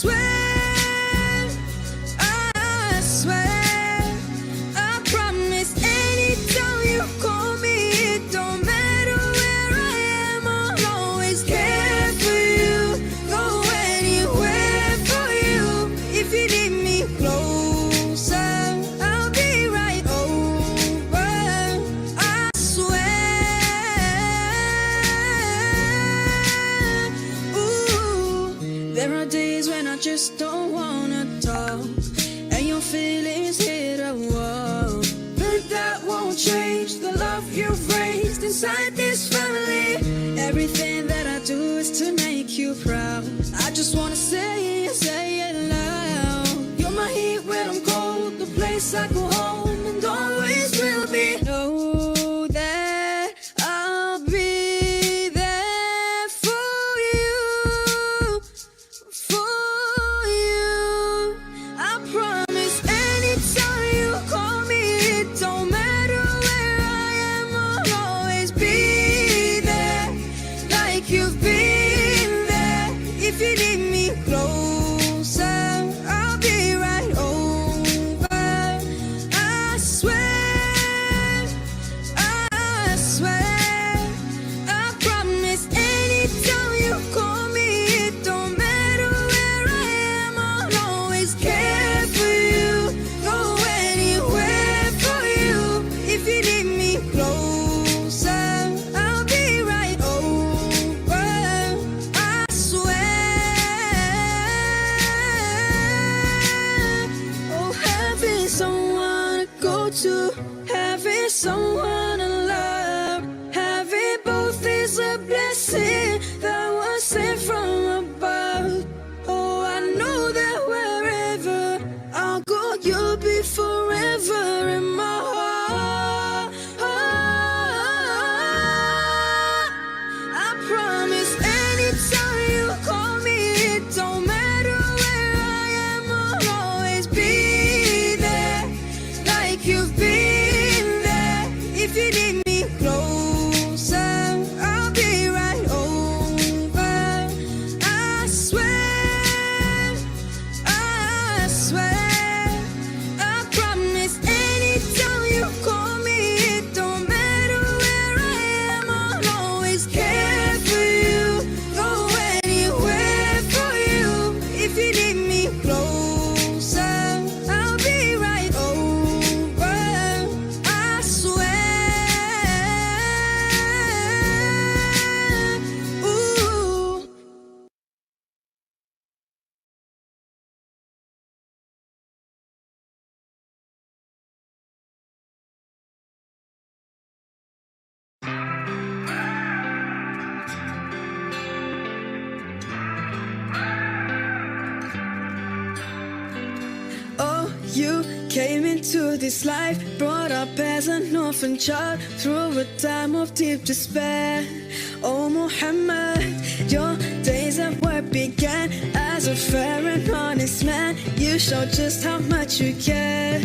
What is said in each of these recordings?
swear, I swear, I promise anytime you call me, it don't matter where I am, I'll always care for you, go anywhere for you. If you need me closer, I'll be right over, I swear. Ooh, there are days when I just don't wanna talk, and your feelings hit a wall, but that won't change the love you've raised inside this family. Everything that I do is to make you proud. I just wanna say it loud. You're my heat when I'm cold, the place I go home and always will be. Know that I'll be there for you, for you. I promise anytime you call me, it don't matter where I am, I'll always be there, like you've been there. If you need me closer, I'll be right over, I swear, I swear. I promise anytime you call me, it don't matter where I am, I'll always care for you, go anywhere for you. If you need me closer, I'll be right over, I swear. Oh, having someone to go to, having someone to love, having both is a blessing that was sent from above. Oh, I know that wherever I'll go, you'll be forever in my heart. I promise anytime you call me, it don't matter where I am, I'll always be there, like you've been there. If you need me closer, I'll be right over, I swear, I swear. I promise anytime you call me, it don't matter where I am, I'll always care for you, go anywhere for you. If you need me closer, I'll be right over, I swear. Ooh. Oh, you came into this life, brought up as an orphan child through a time of deep despair. Oh, Muhammad, your days at work began as a fair and honest man. You showed just how much you care.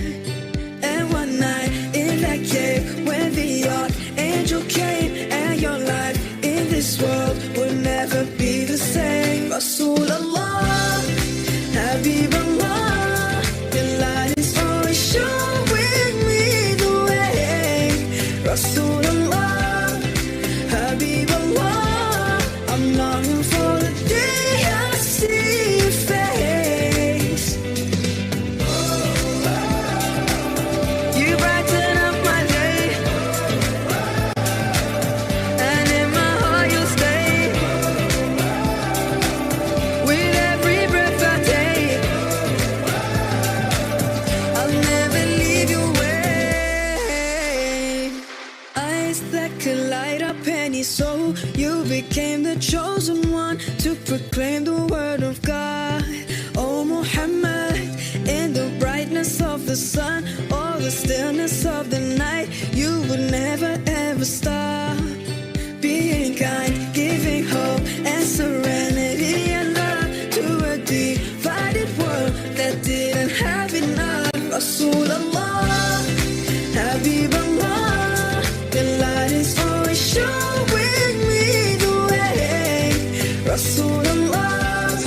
And one night in that cave, when the archangel came, and your life in this world would never be the same. Rasulullah, Habibullah, your light is always showing me the way. Rasulullah, Habibullah, I'm longing for the day I see your face. You brighten up my day, and in my heart you'll stay. With every breath I take, I'll never leave your way. Eyes that could light up any soul, you became the chosen one to proclaim the word of God. Oh, Muhammad, in the brightness of the sun or the stillness of the night, you would never ever stop being kind, giving hope and serenity and love to a divided world that didn't have enough. Rasulullah, Habibullah, your light is always showing me the way. Rasulullah,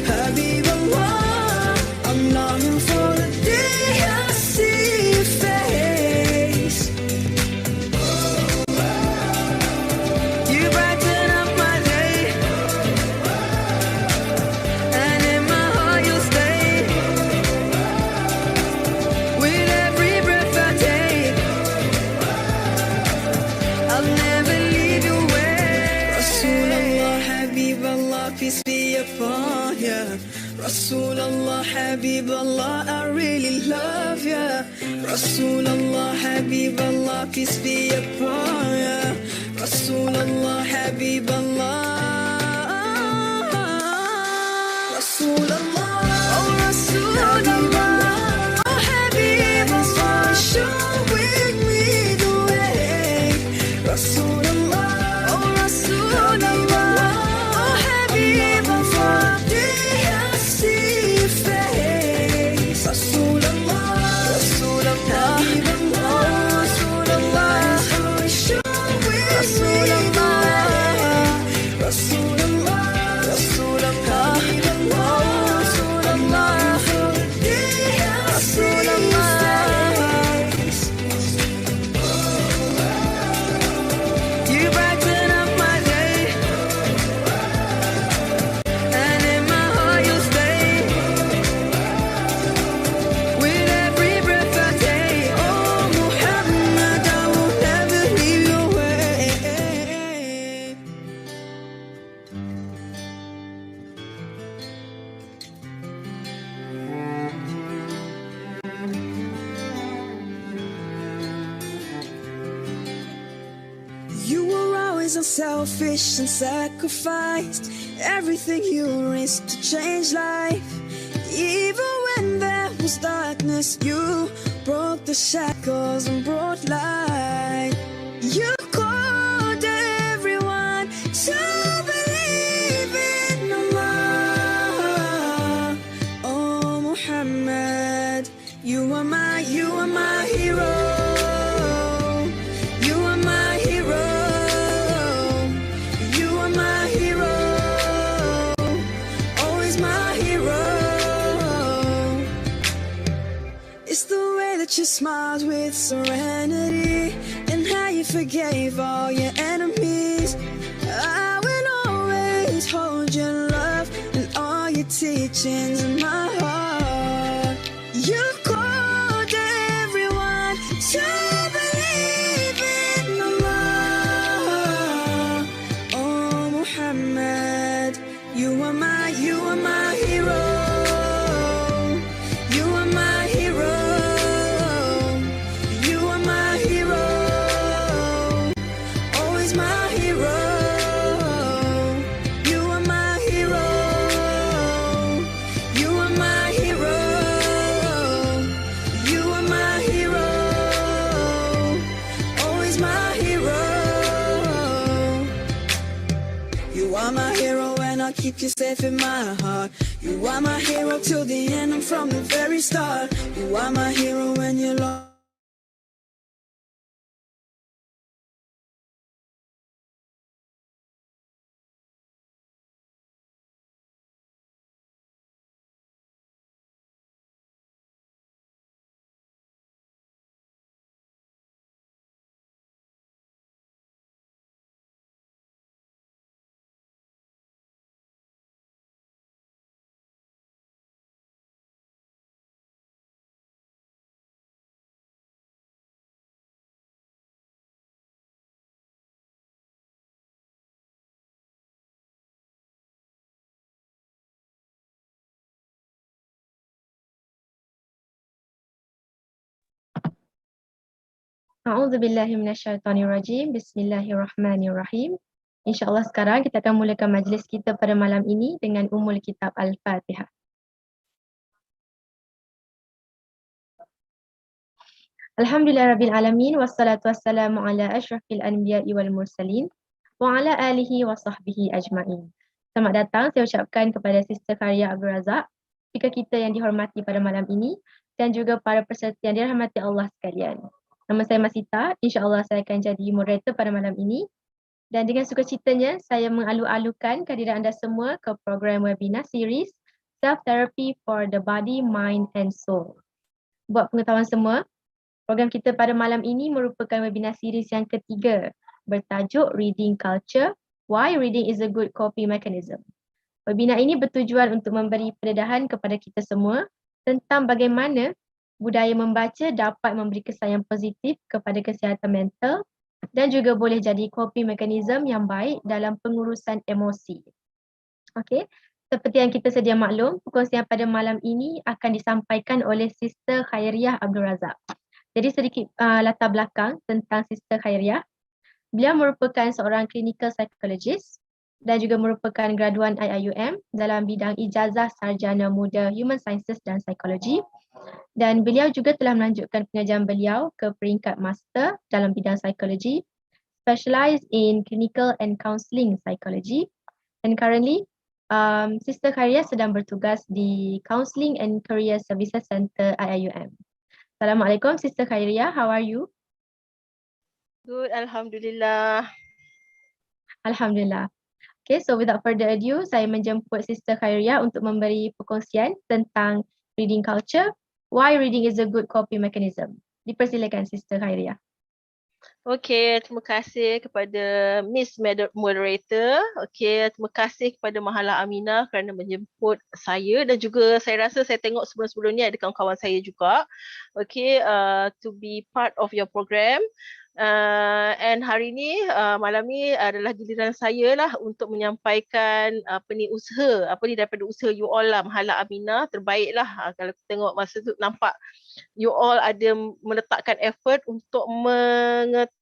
Habibullah, Rasulallah, Habiballah, I really love ya. Rasulallah, Habiballah, peace be upon ya. Rasulallah, Habiballah. Rasulallah, oh Rasulallah, oh Habiballah, showing me the way. Rasulallah, oh Rasulallah, oh Habiballah, day I see your face. Rasulallah, Rasulallah, Habiballah, Rasulallah, showing me the way. Rasulallah, Rasulallah, you brighten up my day, and in my heart you'll stay. With every breath I take, oh Muhammad, I will never leave your way. You were always unselfish and sacrificed everything you risked to change life. Even when there was darkness, you broke the shackles and brought light. You called everyone to believe in Allah. Oh Muhammad, you are my hero. You are my hero. You are my hero. Always my hero. It's the way that you smiled with serenity, and how you forgave all your enemies. I will always hold your love and all your teachings in my heart. You called everyone to believe in Allah. Oh Muhammad, you are my hero. You are my hero. You are my hero. Always my hero. You are my hero. You are my hero. You are my hero. Always my hero. You are my hero and I'll keep you safe in my heart. You are my hero till the end and from the very start. You are my hero when you're lost. A'udzubillahi minasyaitonirrajim. Bismillahirrahmanirrahim. InsyaAllah sekarang kita akan mulakan majlis kita pada malam ini dengan Ummul Kitab Al-Fatihah. Alhamdulillahirrabbilalamin. Wassalatu wassalamu ala ashrafil anbiya'i wal mursalin wa ala alihi wa sahbihi ajma'in. Selamat datang saya ucapkan kepada Sister Karya Abdul Razak, speaker kita yang dihormati pada malam ini, dan juga para peserta yang dirahmati Allah sekalian. Nama saya Masita, insyaAllah saya akan jadi moderator pada malam ini. Dan dengan sukacitanya, saya mengalu-alukan kehadiran anda semua ke program webinar series Self-Therapy for the Body, Mind and Soul. Buat pengetahuan semua, program kita pada malam ini merupakan webinar series yang ketiga bertajuk Reading Culture, Why Reading is a Good Coping Mechanism. Webinar ini bertujuan untuk memberi pendedahan kepada kita semua tentang bagaimana budaya membaca dapat memberi kesan yang positif kepada kesihatan mental dan juga boleh jadi coping mechanism yang baik dalam pengurusan emosi. Okey, Seperti yang kita sedia maklum, perkongsian pada malam ini akan disampaikan oleh Sister Khairiah Abdul Razak. Jadi sedikit latar belakang tentang Sister Khairiah. Beliau merupakan seorang clinical psychologist dan juga merupakan graduan IIUM dalam bidang ijazah sarjana muda Human Sciences dan Psikologi. Dan beliau juga telah melanjutkan pengajian beliau ke peringkat master dalam bidang psikologi, specialized in clinical and counselling psychology. And currently, Sister Khairiah sedang bertugas di Counselling and Career Services Center IIUM. Assalamualaikum Sister Khairiah, how are you? Good, Alhamdulillah. Alhamdulillah. Okay, so without further ado, saya menjemput Sister Khairiah untuk memberi perkongsian tentang reading culture, why reading is a good coping mechanism. Dipersilakan Sister Khairiah. Okey, terima kasih kepada Miss Moderator. Okey, terima kasih kepada Mahala Aminah kerana menjemput saya dan juga saya rasa saya tengok sebelum-sebelum ni ada kawan-kawan saya juga. Okey, to be part of your program. And hari ni, malam ni adalah giliran saya lah untuk menyampaikan usaha, daripada usaha you all lah, Mahala Aminah, terbaik lah. Kalau tengok masa tu nampak you all ada meletakkan effort untuk mengetahui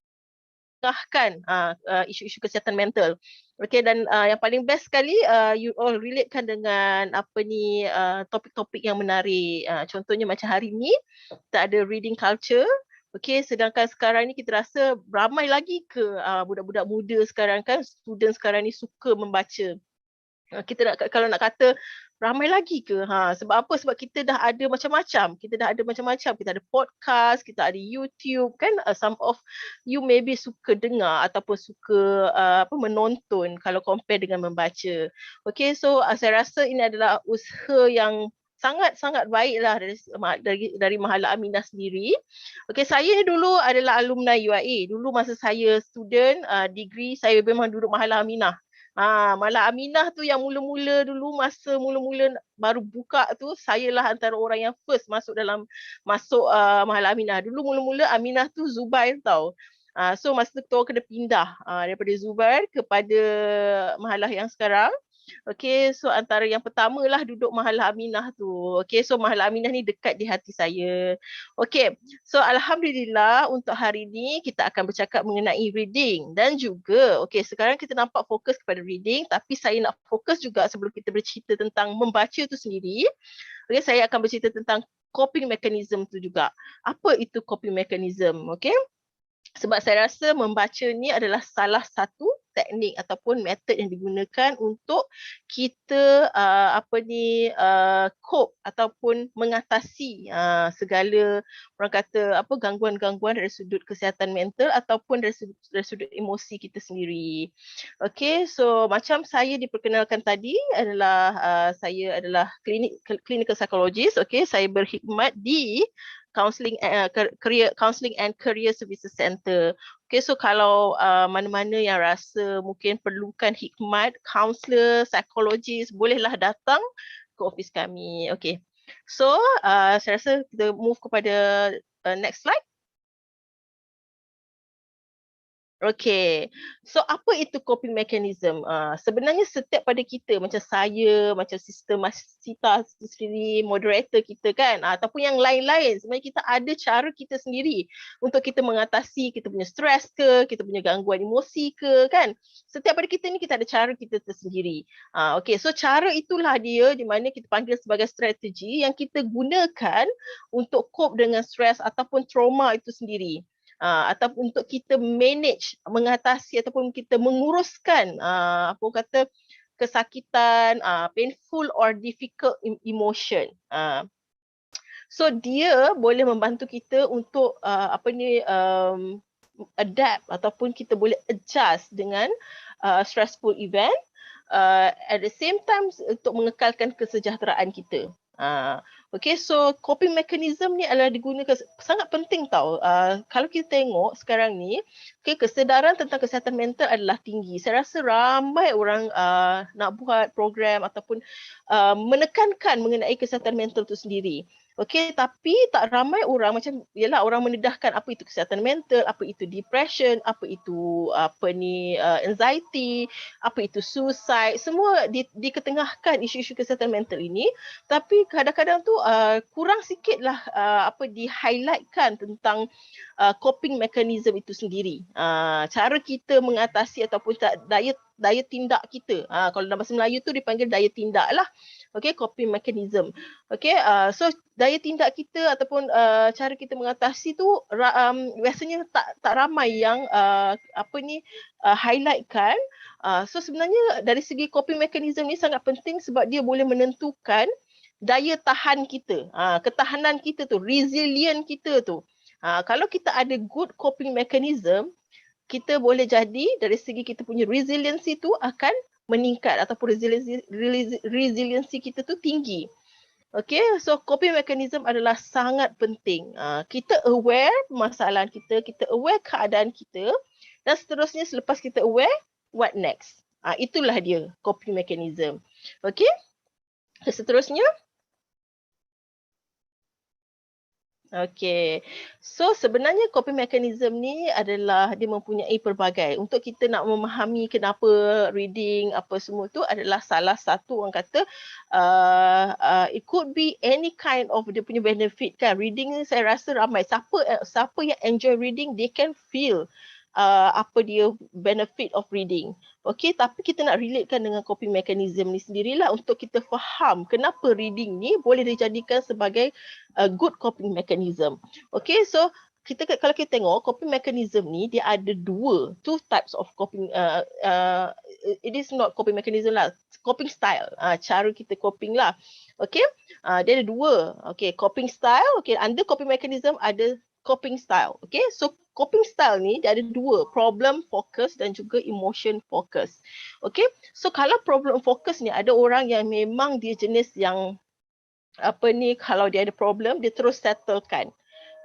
isu-isu kesihatan mental. Okay, dan yang paling best sekali you all relatekan dengan topik-topik yang menarik. Contohnya macam hari ni kita ada reading culture. Okay, sedangkan sekarang ni kita rasa ramai lagi ke budak-budak muda sekarang kan, student sekarang ni suka membaca. Kita kalau nak kata ramai lagi ke? Sebab apa? Sebab kita dah ada macam-macam. Kita ada podcast, kita ada YouTube kan. Some of you maybe suka dengar ataupun suka menonton kalau compare dengan membaca. Okay, so saya rasa ini adalah usaha yang sangat-sangat baiklah dari Mahala Aminah sendiri. Okay, saya dulu adalah alumni UIA. Dulu masa saya student degree, saya memang duduk Mahala Aminah. Mahala Aminah tu yang mula-mula dulu, masa mula-mula baru buka tu, saya lah antara orang yang first masuk Mahala Aminah. Dulu mula-mula Aminah tu Zubair tau. So masa tu kita kena pindah daripada Zubair kepada Mahalah yang sekarang. Okay, so antara yang pertama lah duduk Mahala Aminah tu. Okay, so Mahala Aminah ni dekat di hati saya. Okay, so Alhamdulillah untuk hari ni kita akan bercakap mengenai reading dan juga, okay, sekarang kita nampak fokus kepada reading, tapi saya nak fokus juga sebelum kita bercerita tentang membaca tu sendiri. Okay, saya akan bercerita tentang coping mechanism tu juga. Apa itu coping mechanism? Okay, sebab saya rasa membaca ni adalah salah satu teknik ataupun metod yang digunakan untuk kita cope ataupun mengatasi segala orang kata gangguan-gangguan dari sudut kesihatan mental ataupun dari sudut emosi kita sendiri. Okay, so macam saya diperkenalkan tadi adalah saya adalah clinical psychologist. Okay, saya berkhidmat di Counselling and Career Services Center. Okay, so kalau mana-mana yang rasa mungkin perlukan khidmat counselor, psikologis, bolehlah datang ke office kami. Okay, so saya rasa kita move kepada next slide. Okay, so apa itu coping mechanism? Sebenarnya setiap pada kita, macam saya, macam Sister Masita sendiri, moderator kita kan, ataupun yang lain-lain, sebenarnya kita ada cara kita sendiri untuk kita mengatasi kita punya stres ke, kita punya gangguan emosi ke kan. Setiap pada kita ni kita ada cara kita tersendiri. Okay, so cara itulah dia di mana kita panggil sebagai strategi yang kita gunakan untuk cope dengan stres ataupun trauma itu sendiri. Ataupun untuk kita manage, mengatasi ataupun kita menguruskan kesakitan, painful or difficult emotion. So dia boleh membantu kita untuk adapt ataupun kita boleh adjust dengan stressful event, at the same time untuk mengekalkan kesejahteraan kita. Okay, so coping mechanism ni adalah digunakan sangat penting tau. Kalau kita tengok sekarang ni, okay, kesedaran tentang kesihatan mental adalah tinggi. Saya rasa ramai orang nak buat program ataupun menekankan mengenai kesihatan mental tu sendiri. Okey, tapi tak ramai orang macam yalah orang mendedahkan apa itu kesihatan mental, apa itu depression, apa itu anxiety, apa itu suicide, semua diketengahkan isu-isu kesihatan mental ini, tapi kadang-kadang tu kurang sikitlah di-highlightkan tentang coping mechanism itu sendiri. Cara kita mengatasi ataupun daya tindak kita. Kalau dalam bahasa Melayu tu dipanggil daya tindak lah. Okay, coping mechanism. Okay, so daya tindak kita ataupun cara kita mengatasi tu biasanya tak ramai yang highlightkan. So sebenarnya dari segi coping mechanism ni sangat penting sebab dia boleh menentukan daya tahan kita, ketahanan kita tu, resilient kita tu. Kalau kita ada good coping mechanism, kita boleh jadi dari segi kita punya resiliency tu akan meningkat ataupun resiliency kita tu tinggi. Okay, so coping mechanism adalah sangat penting. Kita aware masalah kita aware keadaan kita dan seterusnya selepas kita aware, what next? Itulah dia coping mechanism. Okay, seterusnya. Okay, so sebenarnya coping mechanism ni adalah dia mempunyai pelbagai. Untuk kita nak memahami kenapa reading apa semua tu adalah salah satu orang kata it could be any kind of dia punya benefit kan. Reading ni saya rasa ramai. Siapa yang enjoy reading, they can feel apa dia benefit of reading. Okay, tapi kita nak relatekan dengan coping mechanism ni sendirilah untuk kita faham kenapa reading ni boleh dijadikan sebagai good coping mechanism. Okay, so kalau kita tengok coping mechanism ni dia ada two types of coping. It is not coping mechanism lah, coping style. Cara kita coping lah. Okay, dia ada dua. Okay, coping style. Okay, under coping mechanism ada coping style. Okay, so coping style ni dia ada dua, problem focus dan juga emotion focus. Okay, so kalau problem focus ni ada orang yang memang dia jenis yang kalau dia ada problem dia terus settlekan.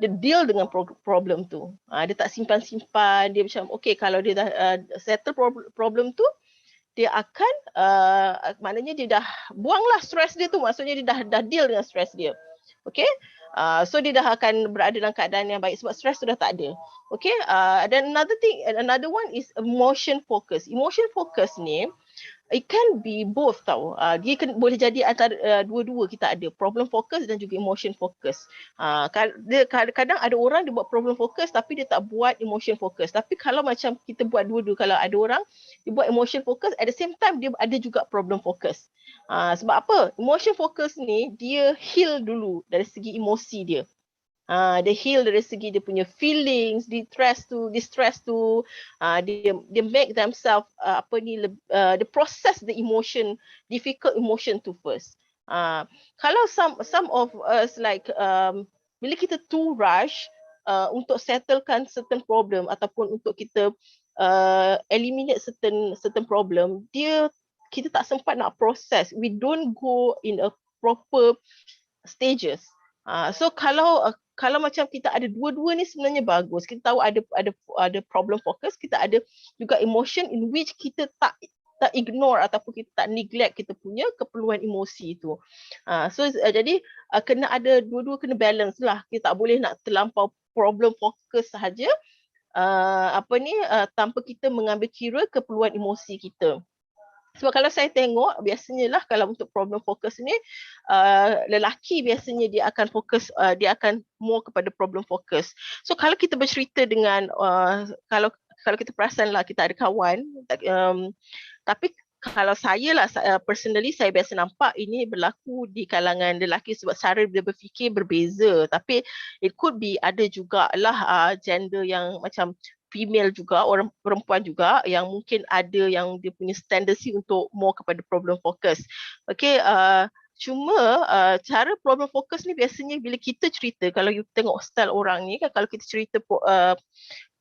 Dia deal dengan problem tu. Dia tak simpan-simpan, dia macam okay kalau dia dah settle problem tu, dia akan maknanya dia dah buanglah stres dia tu, maksudnya dia dah deal dengan stres dia. Okay, so dia dah akan berada dalam keadaan yang baik sebab stres tu dah tak ada. Okay, dan another one is emotion focus. Emotion focus ni it can be both tau. Dia boleh jadi antara dua-dua kita ada problem focus dan juga emotion focus. Kadang-kadang ada orang dia buat problem focus tapi dia tak buat emotion focus. Tapi kalau macam kita buat dua-dua, kalau ada orang dia buat emotion focus at the same time dia ada juga problem focus. Sebab apa? Emotion focus ni dia heal dulu dari segi emosi dia. Dia heal dari segi dia punya feelings, distress tu, dia make themselves they process the emotion, difficult emotion to first. Kalau some of us like bila kita too rush untuk settlekan certain problem ataupun untuk kita eliminate certain problem, kita tak sempat nak process. We don't go in a proper stages. So kalau macam kita ada dua-dua ni sebenarnya bagus. Kita tahu ada problem focus, kita ada juga emotion in which kita tak ignore ataupun kita tak neglect kita punya keperluan emosi itu. Jadi kena ada dua-dua, kena balance lah. Kita tak boleh nak terlampau problem focus sahaja tanpa kita mengambil kira keperluan emosi kita. Sebab kalau saya tengok biasanya lah kalau untuk problem fokus ni lelaki biasanya dia akan fokus, dia akan more kepada problem fokus. So kalau kita bercerita dengan kalau kita perasan lah kita ada kawan tapi kalau saya lah personally saya biasa nampak ini berlaku di kalangan lelaki sebab cara dia berfikir berbeza, tapi it could be ada jugalah gender yang macam female juga, orang perempuan juga yang mungkin ada yang dia punya tendency untuk more kepada problem focus. Okay, cuma cara problem focus ni biasanya bila kita cerita, kalau you tengok style orang ni kan, kalau kita cerita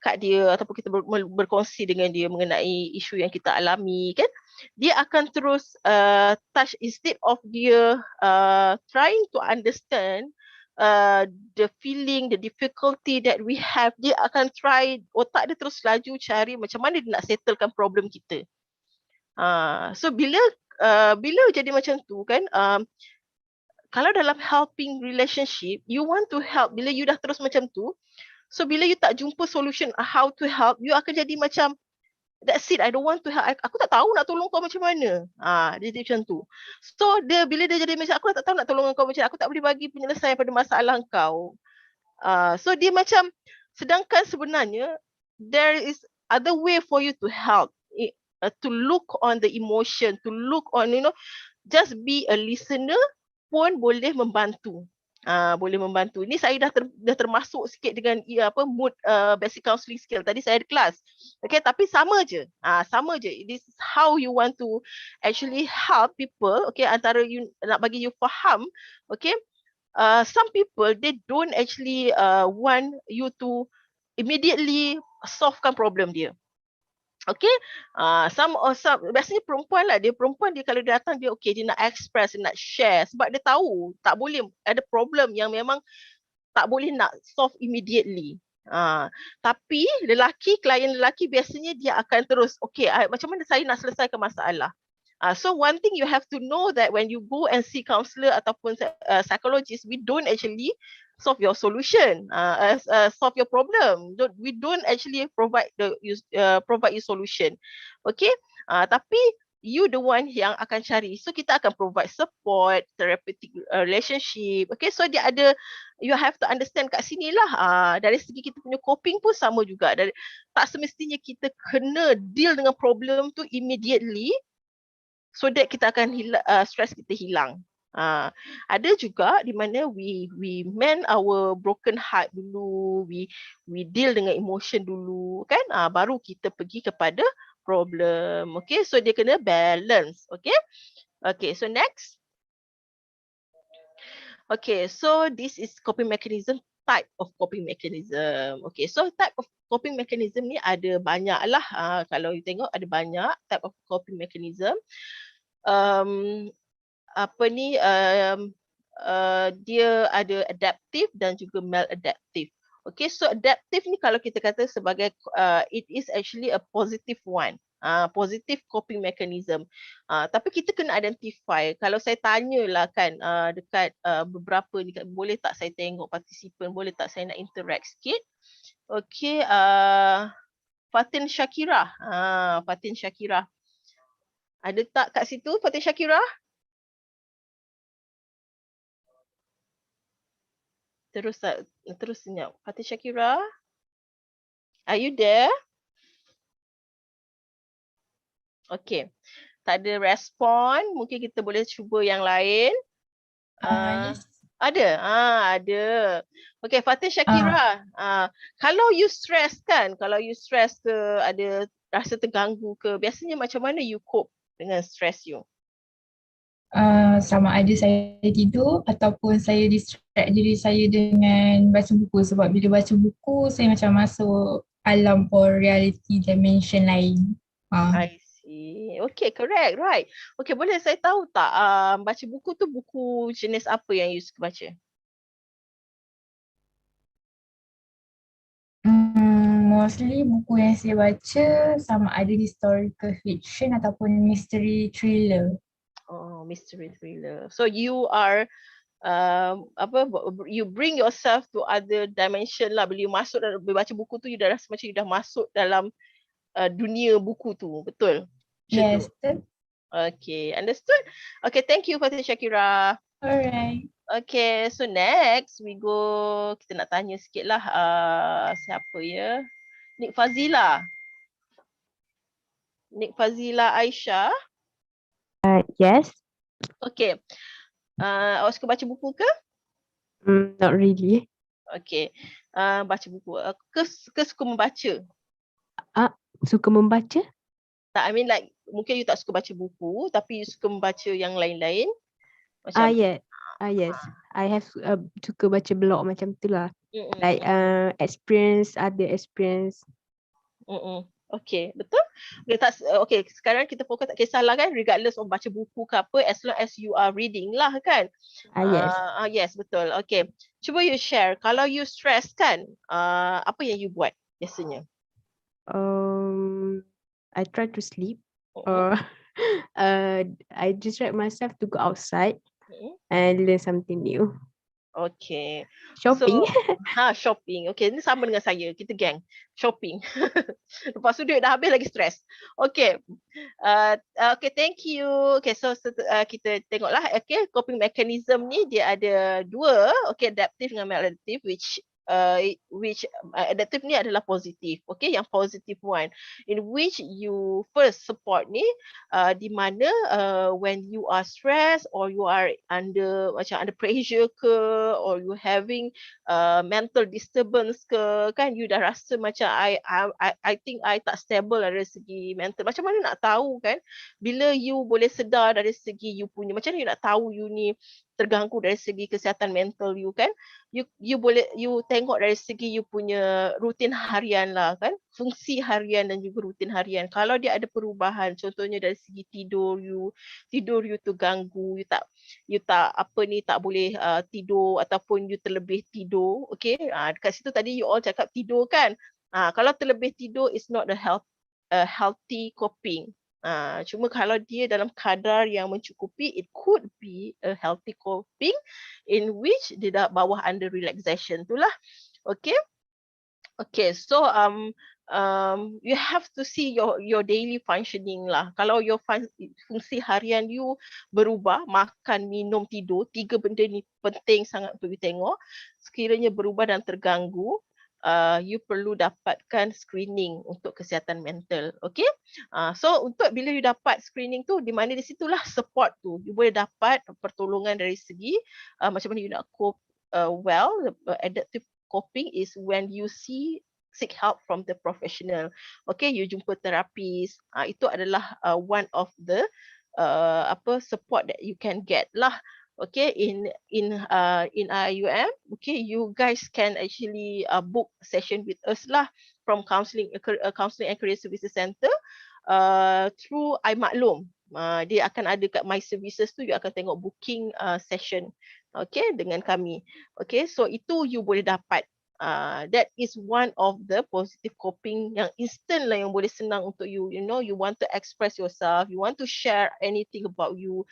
kat dia ataupun kita berkongsi dengan dia mengenai isu yang kita alami kan, dia akan terus touch instead of dia trying to understand the feeling, the difficulty that we have, dia akan try, otak dia terus laju cari macam mana dia nak settlekan problem kita. So bila jadi macam tu kan, kalau dalam helping relationship, you want to help, bila you dah terus macam tu, so bila you tak jumpa solution how to help, you akan jadi macam, that's it, I don't want to help. Aku tak tahu nak tolong kau macam mana. Dia jadi macam tu. So bila dia jadi macam, aku tak tahu nak tolong kau macam mana, aku tak boleh bagi penyelesaian pada masalah kau. So dia macam, sedangkan sebenarnya there is other way for you to help, to look on the emotion, to look on, just be a listener pun boleh membantu. Boleh membantu. Ini saya dah termasuk sikit dengan mood basic counselling skill. Tadi saya ada kelas. Okay, tapi sama je. Sama je. This is how you want to actually help people. Okay, antara you nak bagi you faham. Okay, some people they don't actually want you to immediately solvekan problem dia. Okay, some biasanya perempuan lah, dia kalau dia datang dia dia nak express, dia nak share sebab dia tahu tak boleh, ada problem yang memang tak boleh nak solve immediately. Tapi klien lelaki biasanya dia akan terus macam mana saya nak selesaikan masalah. So one thing you have to know that when you go and see counselor ataupun psychologist, we don't actually solve your solution, solve your problem. We don't actually provide you solution. Okay, tapi you the one yang akan cari. So kita akan provide support, therapeutic relationship. Okay, so dia ada, you have to understand kat sini lah. Dari segi kita punya coping pun sama juga. Tak semestinya kita kena deal dengan problem tu immediately, so that kita akan stress kita hilang. Ada juga di mana we mend our broken heart dulu, we deal dengan emotion dulu kan, baru kita pergi kepada problem. Okay, so dia kena balance. Okay, so next. Okay, so this is coping mechanism, type of coping mechanism. Okay, so type of coping mechanism ni ada banyak lah. Kalau you tengok ada banyak type of coping mechanism. Dia ada adaptive dan juga maladaptive. Okay, so adaptive ni kalau kita kata sebagai it is actually a positive one. Positive coping mechanism. Tapi kita kena identify. Kalau saya tanyalah kan dekat beberapa ni, boleh tak saya tengok partisipan, boleh tak saya nak interact sikit. Okay, Fatin Shakira. Fatin Shakira. Ada tak kat situ Fatin Shakira? Terus senyap. Fatin Shakira? Are you there? Okay. Tak ada respon. Mungkin kita boleh cuba yang lain. Yes. Ada? Ada. Okay, Fatin Shakira. Kalau you stress kan, kalau you stress ke, ada rasa terganggu ke, biasanya macam mana you cope dengan stress you? Sama ada saya tidur ataupun saya distract diri saya dengan baca buku, sebab bila baca buku saya macam masuk alam or reality dimension lain. I see. Okay, correct, right. Okay, boleh saya tahu tak baca buku tu buku jenis apa yang you suka baca? Mostly buku yang saya baca sama ada historical fiction ataupun mystery thriller. Oh, mystery thriller. So you are you bring yourself to other dimension lah. Bila you masuk dalam baca buku tu, you dah rasa macam you dah masuk dalam dunia buku tu, betul? Yes, betul. Okay, understood. Okay, thank you Fatin Shakira. Alright. Okay, so next we go, kita nak tanya sikit lah siapa ya? Nik Fazila. Nik Fazila Aisyah. Yes. Okay. Awak suka baca buku ke? Not really. Okay. Baca buku. Ke suka membaca? Suka membaca? Tak, I mean like mungkin you tak suka baca buku tapi you suka membaca yang lain-lain. Macam Yes. I have suka baca blog macam tu lah. Like experience, other experience. Okay, betul? Okay, sekarang kita fokus, tak kisahlah kan, regardless of baca buku ke apa, as long as you are reading lah kan. Yes. Yes, betul. Okay, cuba you share, kalau you stress kan, apa yang you buat biasanya? I try to sleep. Or I distract myself to go outside. and learn something new. Okay. Shopping. So, shopping. Okay, ini sama dengan saya. Kita geng. Shopping. Lepas tu duit dah habis lagi stres. Okay. Okay, thank you. Okay, so kita tengoklah. Okay, coping mechanism ni dia ada dua. Okay, adaptive dengan maladaptive, which adaptive ni adalah positif. Okay, yang positive one, in which you first support ni di mana when you are stressed or you are under pressure ke, or you having mental disturbance ke, kan you dah rasa macam I think I tak stable dari segi mental. Macam mana nak tahu kan bila you boleh sedar dari segi you punya, macam mana you nak tahu you ni terganggu dari segi kesihatan mental you kan? You boleh tengok dari segi you punya rutin harian lah kan, fungsi harian dan juga rutin harian. Kalau dia ada perubahan, contohnya dari segi tidur you terganggu, you tak boleh tidur ataupun you terlebih tidur. Okay, dekat situ tadi you all cakap tidur kan. Kalau terlebih tidur is not a healthy coping. Cuma kalau dia dalam kadar yang mencukupi, it could be a healthy coping in which dia dah bawah under relaxation tu lah. Okay. Okay, so you have to see your daily functioning lah. Kalau your fungsi harian you berubah, makan, minum, tidur, 3 benda ni penting sangat untuk you tengok. Sekiranya berubah dan terganggu, you perlu dapatkan screening untuk kesihatan mental. Okay, so untuk bila you dapat screening tu, di mana di situlah support tu, you boleh dapat pertolongan dari segi macam mana you nak cope well. Adaptive coping is when you seek help from the professional. Okay, you jumpa terapis. Itu adalah one of the support that you can get lah. Okay, in IUM, okay, you guys can actually book session with us lah from counselling and career services center through iMaklum. Dia akan ada kat my services tu, you akan tengok booking session, okay, dengan kami. Okay, so itu you boleh dapat. That is one of the positive coping yang instant lah, yang boleh senang untuk you. You know, you want to express yourself, you want to share anything about you,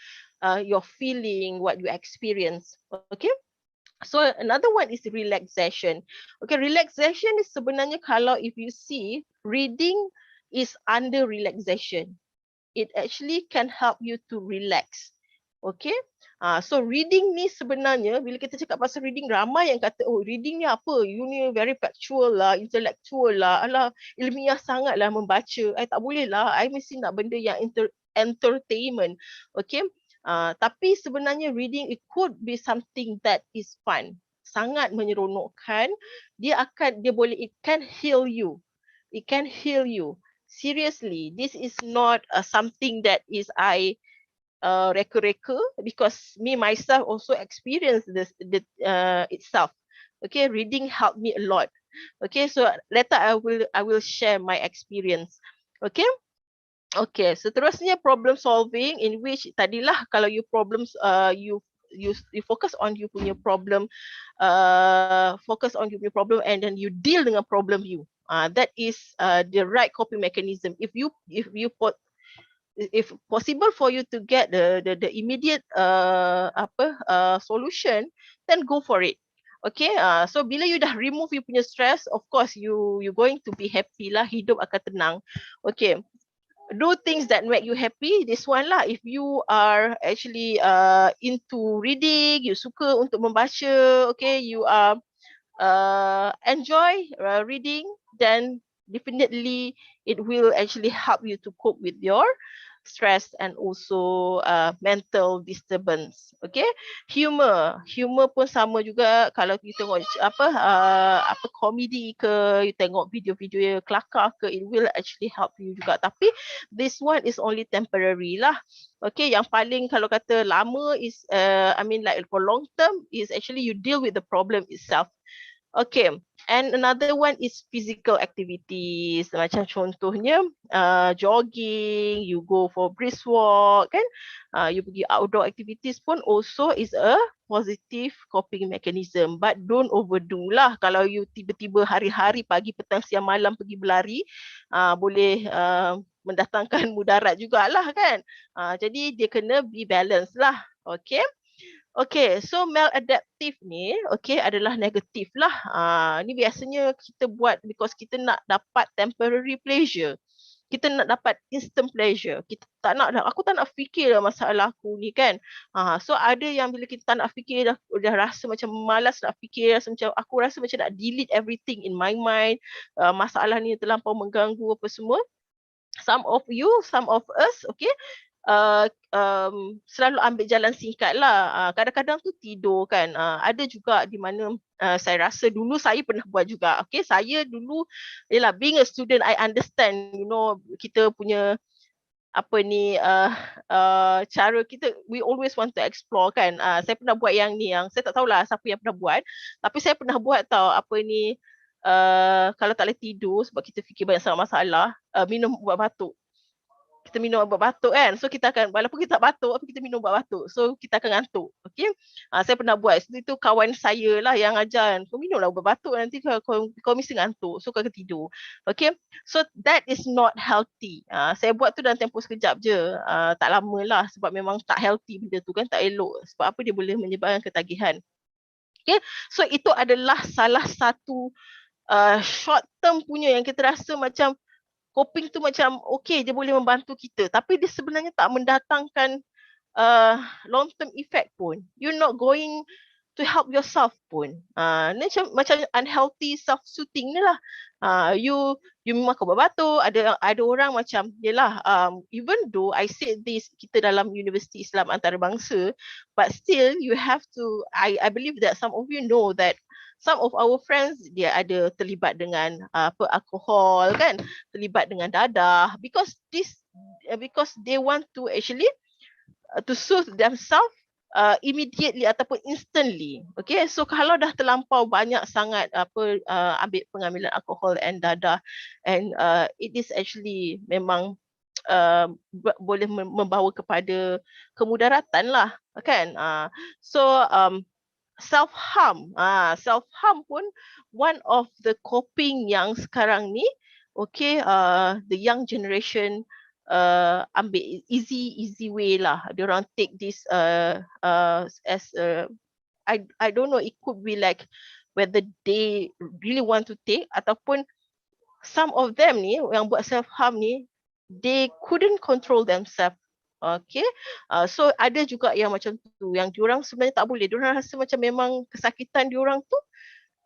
your feeling, what you experience. Okay. So another one is relaxation. Okay, relaxation is sebenarnya kalau if you see, reading is under relaxation. It actually can help you to relax. Okay. So reading ni sebenarnya, bila kita cakap pasal reading, ramai yang kata, oh reading ni apa? You ni very factual lah, intellectual lah, alah ilmiah sangat lah membaca. Tak boleh lah, I mesti nak benda yang entertainment. Okay. Tapi sebenarnya reading, it could be something that is fun. Sangat menyeronokkan. It can heal you. It can heal you. Seriously, this is not something that is reka-reka, because me myself also experienced this itself. Okay, reading helped me a lot. Okay, so later I will share my experience. Okay. Okay, seterusnya problem solving, in which tadilah kalau you problems you focus on you punya problem, and then you deal dengan problem you. That is the right coping mechanism. If possible for you to get the immediate solution, then go for it. Okay, so bila you dah remove you punya stress, of course you going to be happy lah, hidup akan tenang. Okay, do things that make you happy. This one lah, if you are actually into reading, you suka untuk membaca, okay, you are enjoy reading, then definitely it will actually help you to cope with your stress and also mental disturbance. Okay, humor pun sama juga. Kalau you tengok komedi ke, you tengok video-video kelakar ke, it will actually help you juga. Tapi this one is only temporary lah. Okay, yang paling kalau kata lama is like for long term is actually you deal with the problem itself. Okay, and another one is physical activities. Macam contohnya jogging, you go for brisk walk kan, you pergi outdoor activities pun also is a positive coping mechanism. But don't overdo lah. Kalau you tiba-tiba hari-hari pagi, petang, siang, malam pergi berlari, boleh mendatangkan mudarat jugalah kan. Jadi dia kena be balance lah. Okay. Okay, so maladaptive ni, okay, adalah negatif lah. Ni biasanya kita buat because kita nak dapat temporary pleasure. Kita nak dapat instant pleasure. Kita tak nak dah, aku tak nak fikir dah masalah aku ni kan. So ada yang bila kita tak nak fikir dah rasa macam malas nak fikir, rasa macam aku rasa macam nak delete everything in my mind. Masalah ni terlampau mengganggu apa semua. Some of you, some of us, okay, selalu ambil jalan singkat lah. Kadang-kadang tu tidur kan. Ada juga di mana saya rasa dulu saya pernah buat juga. Okay, saya dulu, yelah, being a student, I understand, you know, kita punya apa ni cara kita, we always want to explore kan. Saya pernah buat yang ni, yang saya tak tahulah siapa yang pernah buat, tapi saya pernah buat tau apa ni, kalau tak boleh tidur sebab kita fikir banyak sangat masalah, minum ubat batuk. Kita minum ubat batuk kan. So kita akan, walaupun kita tak batuk, tapi kita minum ubat batuk. So kita akan ngantuk. Okay. Saya pernah buat. Itu kawan saya lah yang ajar. Kau minumlah ubat batuk nanti kau mesti ngantuk. So kau akan tidur. Okay. So that is not healthy. Saya buat tu dalam tempoh sekejap je. Tak lama lah. Sebab memang tak healthy benda tu kan. Tak elok. Sebab apa dia boleh menyebabkan ketagihan. Okay. So itu adalah salah satu short term punya yang kita rasa macam coping tu macam okay, dia boleh membantu kita, tapi dia sebenarnya tak mendatangkan long term effect pun. You're not going to help yourself pun. Ni macam unhealthy self-soothing ni lah. You makan ubat batuk, ada orang macam, yelah, even though I said this, kita dalam Universiti Islam Antarabangsa, but still you have to, I believe that some of you know that some of our friends dia ada terlibat dengan alkohol kan, terlibat dengan dadah, because they want to actually to soothe themselves immediately ataupun instantly. Okay, so kalau dah terlampau banyak sangat ambil pengambilan alkohol and dadah, and it is actually memang boleh membawa kepada kemudaratan lah kan. So self-harm. Self-harm pun one of the coping yang sekarang ni, okay, the young generation ambil easy way lah. Diorang take this as I don't know, it could be like whether they really want to take, ataupun some of them ni yang buat self-harm ni, they couldn't control themselves. Okay, so ada juga yang macam tu, yang diorang sebenarnya tak boleh, diorang rasa macam memang kesakitan diorang tu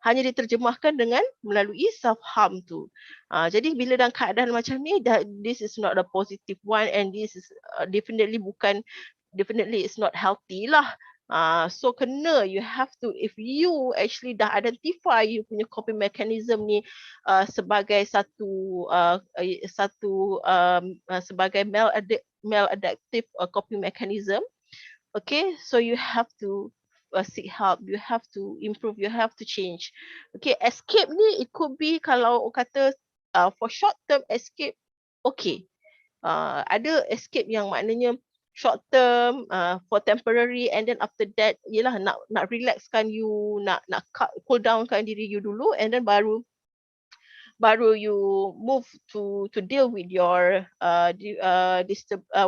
hanya diterjemahkan dengan melalui self-harm tu. Jadi bila dalam keadaan macam ni, this is not a positive one, and this is definitely it's not healthy lah. So kena, you have to, if you actually dah identify you punya coping mechanism ni sebagai sebagai maladaptive coping mechanism, okay, so you have to seek help, you have to improve, you have to change. Okay, escape ni it could be, kalau kata for short term escape, okay. Ada escape yang maknanya short term, for temporary, and then after that, yelah, nak relaxkan you, nak cool downkan diri you dulu, and then baru you move to deal with your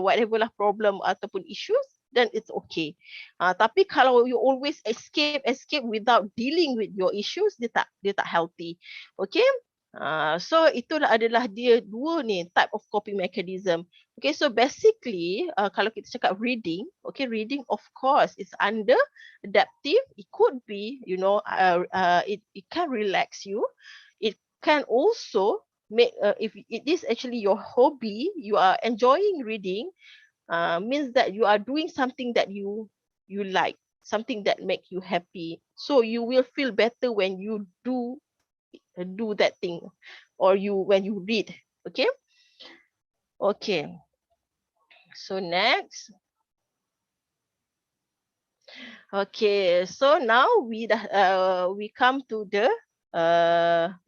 whatever lah problem ataupun issues, then it's okay. Tapi kalau you always escape without dealing with your issues, dia tak healthy. Okay. So itulah adalah dia dua ni type of coping mechanism. Okay, so basically kalau kita cakap reading, okay, reading of course is under adaptive. It could be, you know, it can relax you. It can also make, if it is actually your hobby, you are enjoying reading, means that you are doing something that you like, something that make you happy. So you will feel better when you do that thing, or when you read. Okay. Okay. So next. Okay. So now we come to the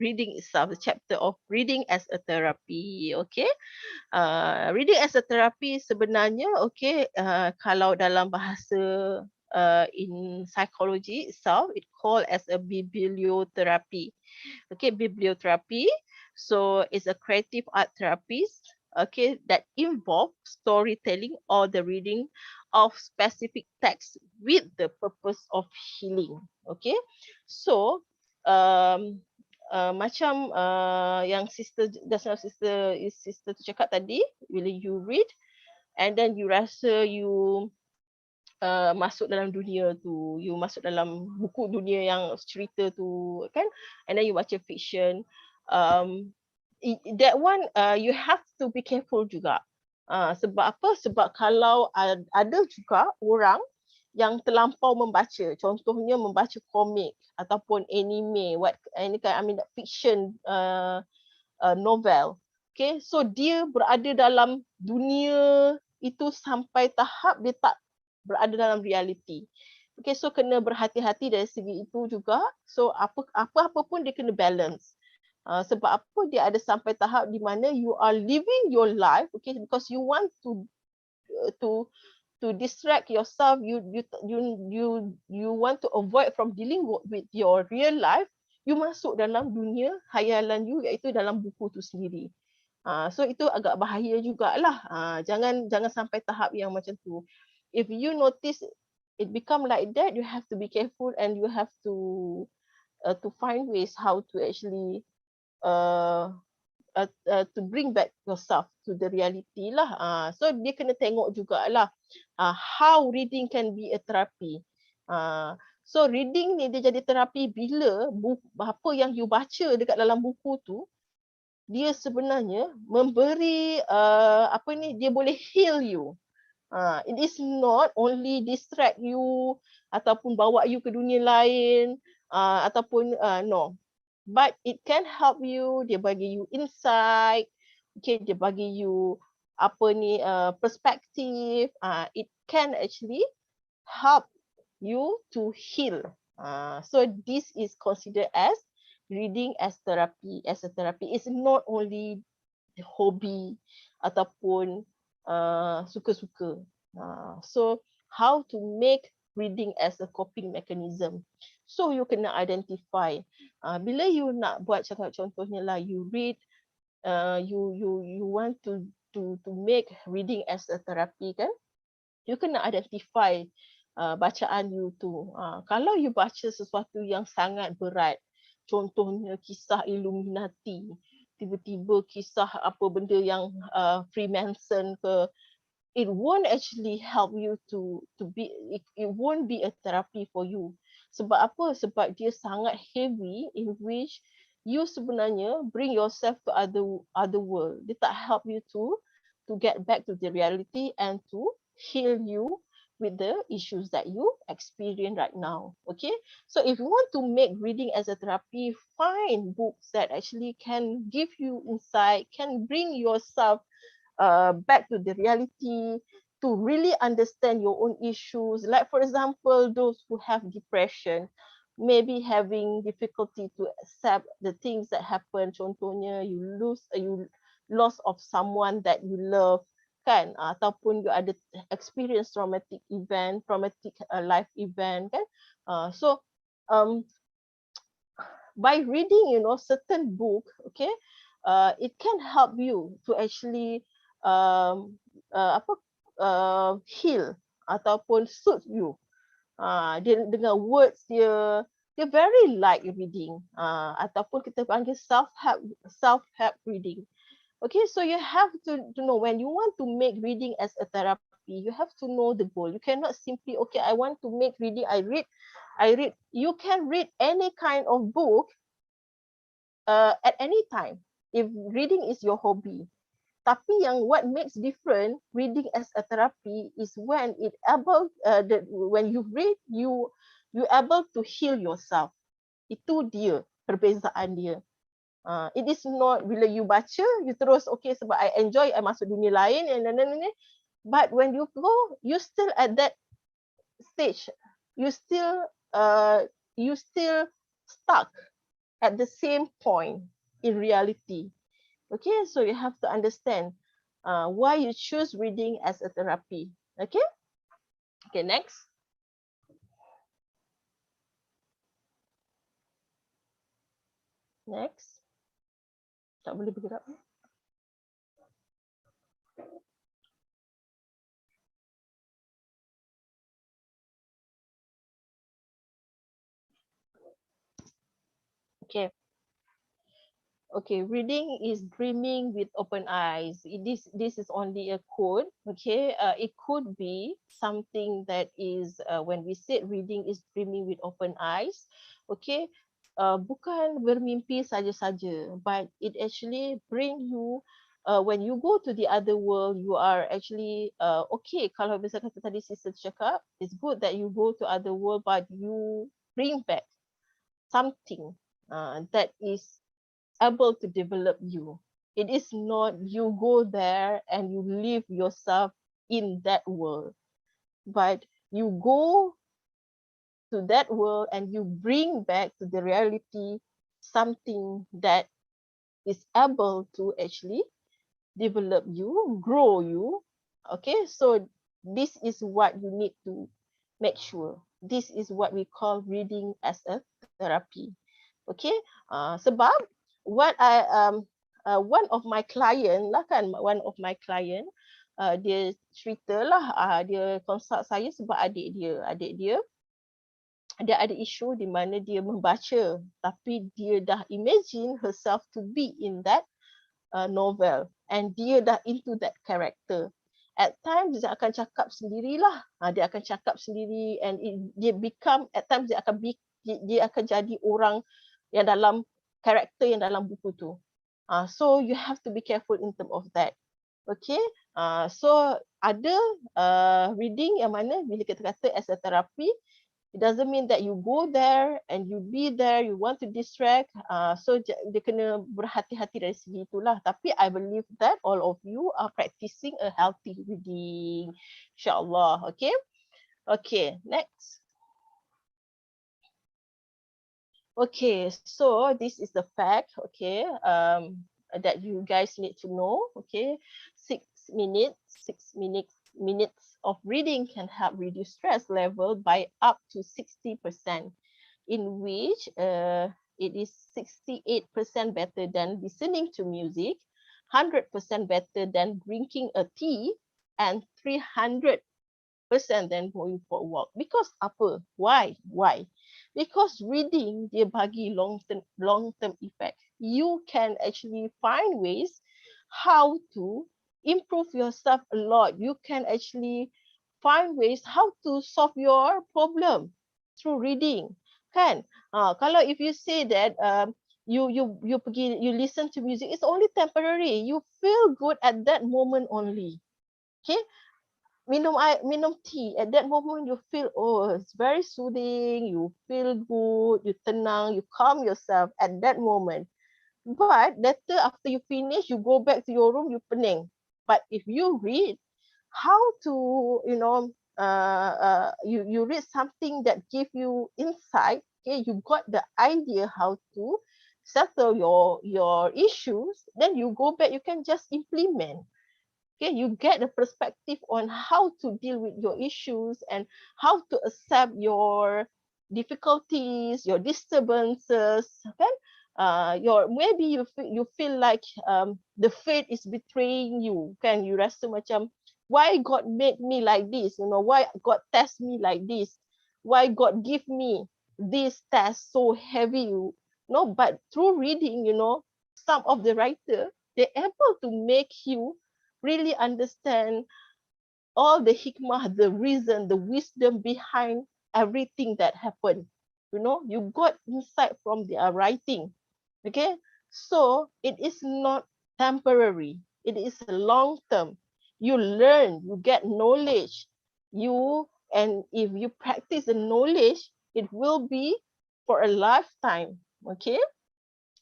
reading itself, the chapter of reading as a therapy. Okay. Reading as a therapy sebenarnya, okay, kalau dalam bahasa in psychology itself, it called as a bibliotherapy. Okay, bibliotherapy. So it's a creative art therapist. okay, that involve storytelling or the reading of specific text with the purpose of healing. Okay, so macam yang sister tu cakap tadi, bila you read and then you rasa you masuk dalam dunia tu, you masuk dalam buku dunia yang cerita tu kan, and then you baca fiction, that one you have to be careful juga. Sebab apa? Sebab kalau ada juga orang yang terlampau membaca, contohnya membaca komik ataupun anime, fiction novel. Okay, so dia berada dalam dunia itu sampai tahap dia tak berada dalam reality. Okay, so kena berhati-hati dari segi itu juga. So apa-apa pun dia kena balance. Sebab apa dia ada sampai tahap di mana you are living your life, okay, because you want to distract yourself, you want to avoid from dealing with your real life, you masuk dalam dunia khayalan you, iaitu dalam buku tu sendiri. So itu agak bahaya jugalah. Jangan sampai tahap yang macam tu. If you notice it become like that, you have to be careful and you have to find ways how to actually to bring back yourself to the reality lah. So dia kena tengok jugalah how reading can be a therapy. So reading ni dia jadi terapi bila apa yang you baca dekat dalam buku tu, dia sebenarnya memberi dia boleh heal you. It is not only distract you ataupun bawa you ke dunia lain ataupun no, but it can help you. Dia bagi you insight, okay, dia bagi you perspektif. It can actually help you to heal. So this is considered as reading as therapy. As a therapy, it's not only hobi ataupun suka-suka. So how to make reading as a coping mechanism? So you kena identify. Bila you nak buat contohnya lah, you read, you want to make reading as a therapy kan? You kena identify bacaan you tu. Kalau you baca sesuatu yang sangat berat, contohnya kisah Illuminati, tiba-tiba kisah apa benda yang Freemason ke, it won't actually help you to be, it won't be a therapy for you. Sebab apa? Sebab dia sangat heavy, in which you sebenarnya bring yourself to other world. Dia tak help you to get back to the reality and to heal you with the issues that you experience right now. Okay, so if you want to make reading as a therapy, find books that actually can give you insight, can bring yourself back to the reality, to really understand your own issues. Like for example, those who have depression, maybe having difficulty to accept the things that happen. Contohnya you loss of someone that you love, kan, ataupun you ada experience traumatic life event kan. So by reading, certain book, okay, it can help you to actually heal ataupun soothe you. Dia dengan words dia very light reading, ataupun kita panggil self-help reading. Okay, so you have to know when you want to make reading as a therapy, you have to know the goal. You cannot simply, okay, I want to make reading, I read. You can read any kind of book at any time if reading is your hobby. Tapi yang what makes different reading as a therapy is when when you read, you able to heal yourself. Itu dia perbezaan dia. It is not bila you baca, you terus okay sebab I enjoy, I masuk dunia lain and but when you go, you still at that stage, you still stuck at the same point in reality. Okay, so you have to understand why you choose reading as a therapy. Okay, next. Tak boleh bergerak. Okay. Okay, reading is dreaming with open eyes. This is only a quote. Okay, it could be something that is when we say reading is dreaming with open eyes. Okay, bukan bermimpi saja-saja, but it actually bring you when you go to the other world, you are actually okay. Kalau misalkan tadi sister cakap, it's good that you go to other world, but you bring back something that is able to develop you. It is not you go there and you live yourself in that world, but you go to that world and you bring back to the reality something that is able to actually develop you, grow you. Okay, so this is what you need to make sure. This is what we call reading as a therapy. Okay, sebab what I one of my client lah kan, one of my client dia cerita lah, dia consult saya sebab adik dia dia ada isu di mana dia membaca tapi dia dah imagine herself to be in that novel and dia dah into that character. At times dia akan cakap sendirilah, dia akan cakap sendiri and dia become, at times dia akan jadi orang yang dalam karakter yang dalam buku tu. So you have to be careful in term of that. Okay, so ada reading yang mana bila kita kata as a therapy, it doesn't mean that you go there and you be there, you want to distract. So dia kena berhati-hati dari segi itulah. Tapi I believe that all of you are practicing a healthy reading. InsyaAllah. Okay. Okay, next. Okay, so this is the fact, okay, that you guys need to know, okay. 6 minutes of reading can help reduce stress level by up to 60%, in which it is 68% better than listening to music, 100% better than drinking a tea, and 300% than going for a walk. Because apa? Why? Because reading dia bagi long term effect. You can actually find ways how to improve yourself a lot. You can actually find ways how to solve your problem through reading. Kan? Kalau if you say that you listen to music, it's only temporary. You feel good at that moment only. Okay? Minum tea, at that moment you feel, oh, it's very soothing, you feel good, you tenang, you calm yourself at that moment. But later after you finish, you go back to your room, you pening. But if you read how to, you read something that give you insight, okay, you got the idea how to settle your issues, then you go back, you can just implement. Okay, you get a perspective on how to deal with your issues and how to accept your difficulties, your disturbances. Okay, maybe you feel like the fate is betraying you. Kan, you rasa macam, why God made me like this? Why God test me like this? Why God give me this test so heavy? But through reading, some of the writer, they're able to make you really understand all the hikmah, the reason, the wisdom behind everything that happened. You got insight from their writing. Okay, so it is not temporary. It is long term. You learn, you get knowledge. And if you practice the knowledge, it will be for a lifetime. Okay,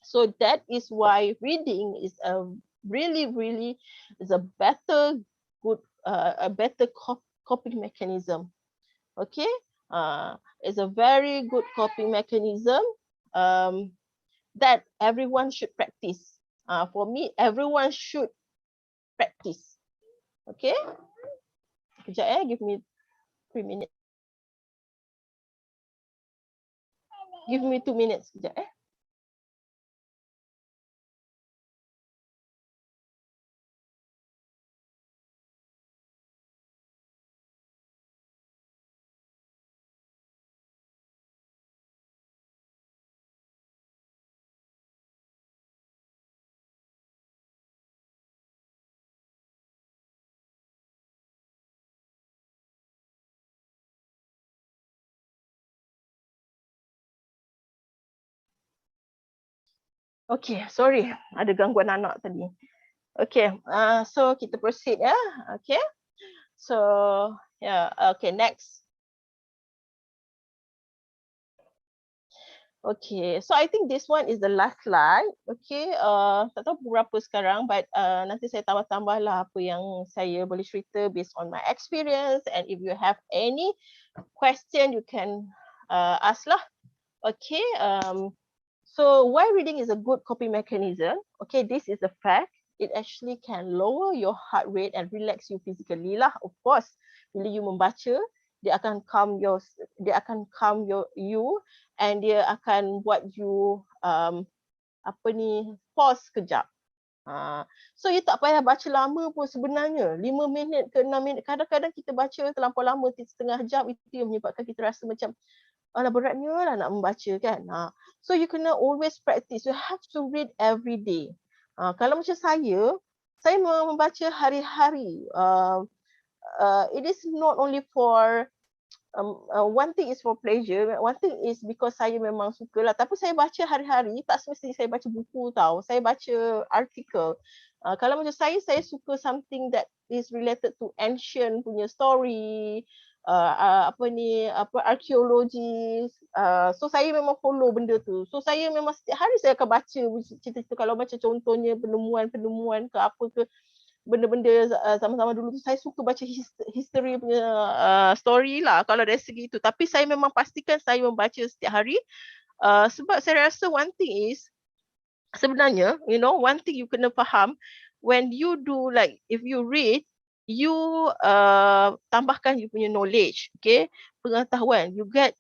so that is why reading is a really is a better coping mechanism. Okay, it's a very good coping mechanism that everyone should practice. For me, everyone should practice. Okay, kejap give me 3 minutes. Give me 2 minutes kejap Okay, sorry, ada gangguan anak tadi. Okay, so kita proceed ya. Okay, so yeah, okay, next. Okay, so I think this one is the last slide. Okay, tak tahu berapa sekarang, but nanti saya tambah-tambah lah apa yang saya boleh cerita based on my experience, and if you have any question, you can ask lah. Okay, so why reading is a good coping mechanism? Okay, this is a fact. It actually can lower your heart rate and relax you physically lah. Of course, bila you membaca, dia akan calm you, and dia akan buat you pause kejap. So you tak payah baca lama pun sebenarnya, 5 minit ke 6 minit. Kadang-kadang kita baca terlampau lama, setengah jam, itu yang menyebabkan kita rasa macam alah beratnya lah nak membaca kan. So you kena always practice. You have to read every day. Kalau macam saya membaca hari-hari. It is not only for one thing is for pleasure, one thing is because saya memang suka lah. Tapi saya baca hari-hari, tak semestinya saya baca buku tau. Saya baca artikel. Kalau macam saya suka something that is related to ancient punya story, arkeologi. So saya memang follow benda tu. So saya memang setiap hari saya akan baca cerita-cerita. Kalau macam contohnya penemuan ke apa ke, benda-benda zaman-zaman dulu tu, saya suka baca history punya story lah kalau dari segi itu. Tapi saya memang pastikan saya membaca setiap hari, sebab saya rasa one thing is, sebenarnya one thing you kena faham, when you do, like if you read, you tambahkan you punya knowledge, okay, pengetahuan, you get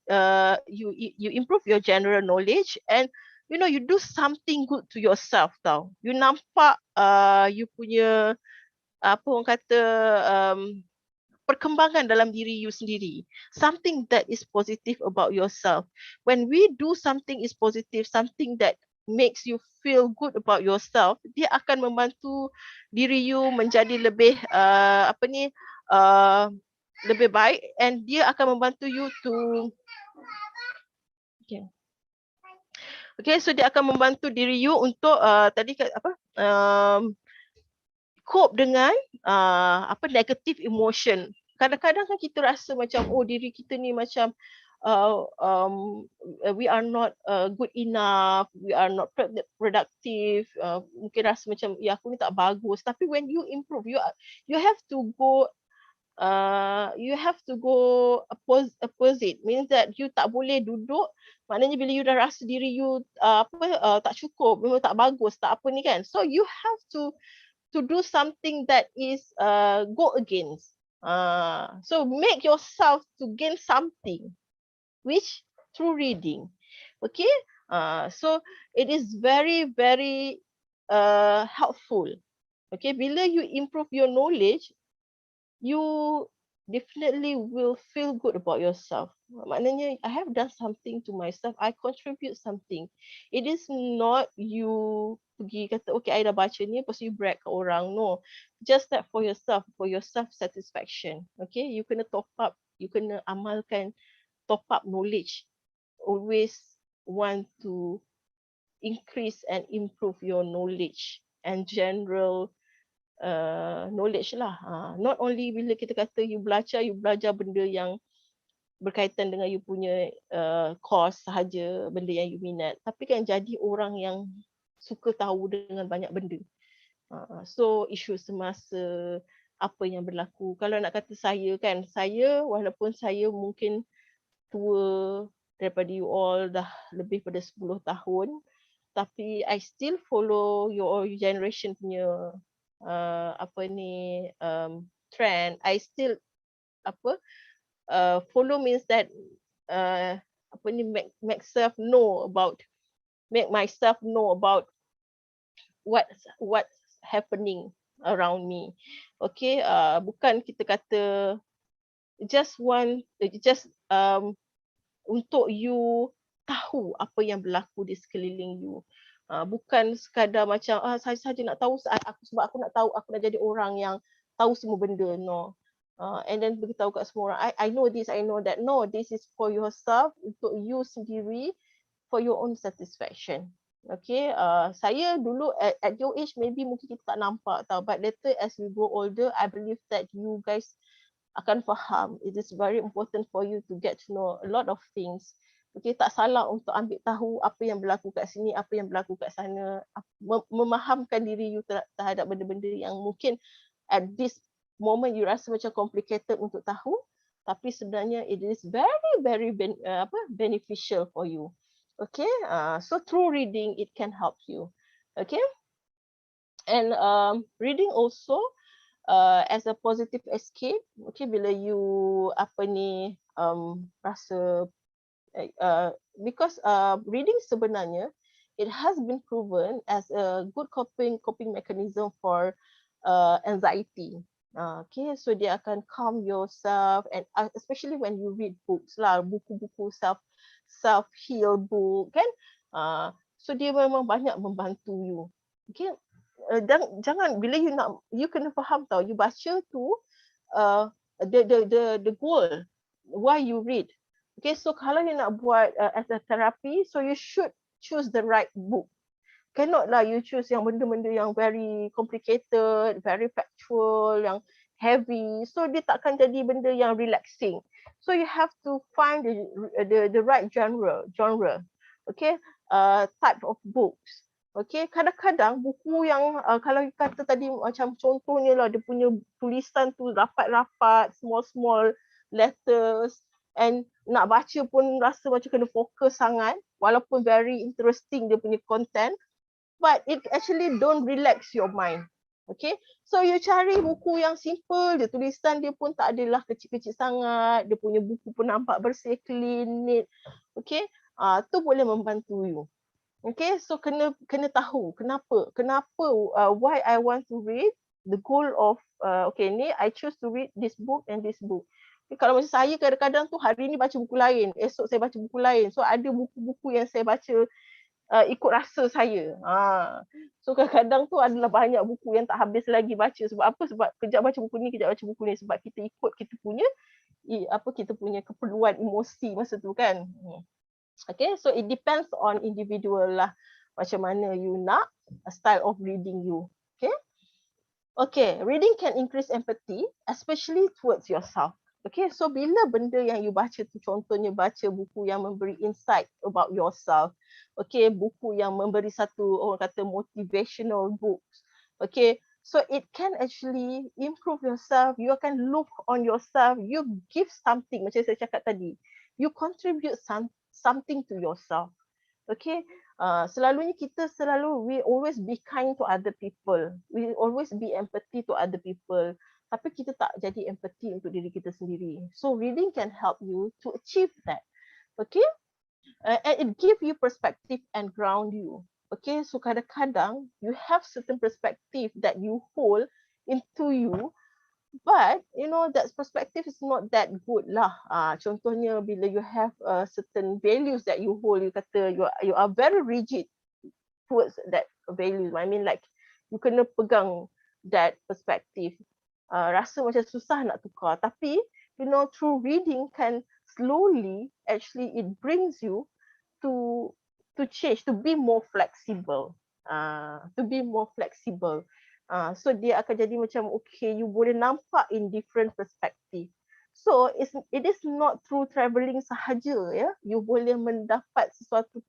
you improve your general knowledge, and you do something good to yourself tau. You nampak you punya apa orang kata perkembangan dalam diri you sendiri. Something that is positive about yourself. When we do something is positive, something that makes you feel good about yourself, dia akan membantu diri you menjadi lebih lebih baik, and dia akan membantu you to okay, so dia akan membantu diri you untuk cope dengan negative emotion. Kadang-kadang kan kita rasa macam diri kita ni macam we are not good enough, we are not productive, mungkin rasa macam aku ni tak bagus. Tapi when you improve, you have to go opposite, means that you tak boleh duduk. Maknanya bila you dah rasa diri you tak cukup, memang tak bagus, tak apa ni kan. So you have to do something that is go against. So make yourself to gain something, which through reading. Okay, so it is very, very helpful. Okay, bila you improve your knowledge, you definitely will feel good about yourself. Maknanya I have done something to myself, I contribute something. It is not you pergi kata okay I dah baca ni lepas you brag ke orang. No, just that for yourself satisfaction. Okay, you kena top up, you kena amalkan, top up knowledge. Always want to increase and improve your knowledge and general knowledge lah. Not only bila kita kata you belajar benda yang berkaitan dengan you punya course sahaja, benda yang you minat, tapi kan jadi orang yang suka tahu dengan banyak benda. So isu semasa, apa yang berlaku. Kalau nak kata saya kan, saya walaupun saya mungkin tua daripada you all, dah lebih pada 10 tahun, tapi I still follow your generation punya trend. I still follow, means that make myself know about what's happening around me. Okay, bukan kita kata just untuk you tahu apa yang berlaku di sekeliling you. Bukan sekadar macam saya saja nak tahu sebab aku nak tahu, aku nak jadi orang yang tahu semua benda. No. And then beritahu kat semua orang, I know this, I know that. No, this is for yourself, untuk you sendiri, for your own satisfaction. Okay, saya dulu at your age maybe mungkin kita tak nampak tau, but later as we grow older, I believe that you guys akan faham. It is very important for you to get to know a lot of things. Okay, tak salah untuk ambil tahu apa yang berlaku kat sini, apa yang berlaku kat sana, memahamkan diri you terhadap benda-benda yang mungkin at this moment you rasa macam complicated untuk tahu, tapi sebenarnya it is very beneficial for you. Okay, so through reading it can help you. Okay, and reading also as a positive escape. Okay, bila you rasa because reading sebenarnya it has been proven as a good coping mechanism for anxiety. Okay, so dia akan calm yourself, and especially when you read books lah, buku-buku self heal book kan. So dia memang banyak membantu you. Okay, dan jangan bila you kena faham tau, you baca tu the goal why you read. Okay, so kalau you nak buat as a therapy, so you should choose the right book. Cannot lah you choose yang benda-benda yang very complicated, very factual, yang heavy. So dia takkan jadi benda yang relaxing. So you have to find the right genre. Okay, type of books. Okay, kadang-kadang buku yang kalau you kata tadi macam contohnya lah, dia punya tulisan tu rapat-rapat, small letters, and nak baca pun rasa macam kena fokus sangat, walaupun very interesting dia punya content, but it actually don't relax your mind. Okay, so you cari buku yang simple, dia tulisan dia pun tak adalah kecil-kecil sangat, dia punya buku pun nampak bersih, clean, neat. Okay, tu boleh membantu you. Okay, so kena tahu kenapa why I want to read, the goal of okay ni I choose to read this book and this book. Okay, kalau macam saya kadang-kadang tu hari ni baca buku lain, esok saya baca buku lain. So ada buku-buku yang saya baca ikut rasa saya. So kadang-kadang tu adalah banyak buku yang tak habis lagi baca. Sebab apa? Sebab kejap baca buku ni, kejap baca buku ni. Sebab kita ikut kita punya keperluan emosi masa tu kan. Okay, so it depends on individual lah macam mana you nak style of reading you. Okay. Okay, reading can increase empathy, especially towards yourself. Okay, so bila benda yang you baca tu, contohnya baca buku yang memberi insight about yourself, okay, buku yang memberi satu orang kata motivational books, okay, so it can actually improve yourself. You akan look on yourself, you give something, macam saya cakap tadi, you contribute something to yourself. Okay, selalunya kita we always be kind to other people, we always be empathy to other people, tapi kita tak jadi empathy untuk diri kita sendiri. So reading can help you to achieve that. Okay, and it give you perspective and ground you. Okay, so kadang-kadang you have certain perspective that you hold into you, but you know that perspective is not that good lah. Contohnya bila you have certain values that you hold, you kata you are very rigid towards that value. I mean like you kena pegang that perspective. Rasa macam susah nak tukar, tapi you know through reading can slowly actually it brings you to change, to be more flexible. So dia akan jadi macam okay, you boleh nampak in different perspective. So it is not through travelling sahaja ya, you boleh mendapat sesuatu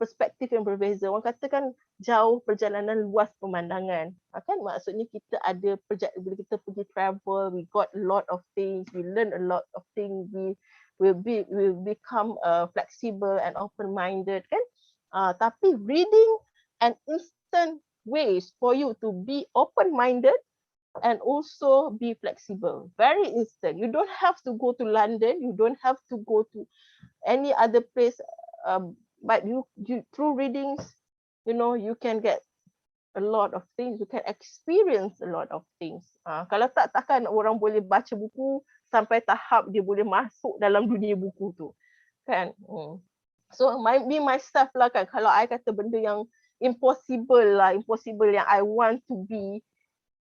perspektif yang berbeza. Orang kata kan jauh perjalanan luas pemandangan. Kan maksudnya kita ada bila kita pergi travel, we got a lot of things, we learn a lot of things, we will become flexible and open-minded kan. Tapi reading an instant ways for you to be open-minded and also be flexible. Very instant. You don't have to go to London, you don't have to go to any other place, but you through readings, you know, you can get a lot of things, you can experience a lot of things. Kalau takkan orang boleh baca buku sampai tahap dia boleh masuk dalam dunia buku tu kan. So me myself lah kan, kalau I kata benda yang impossible yang I want to be,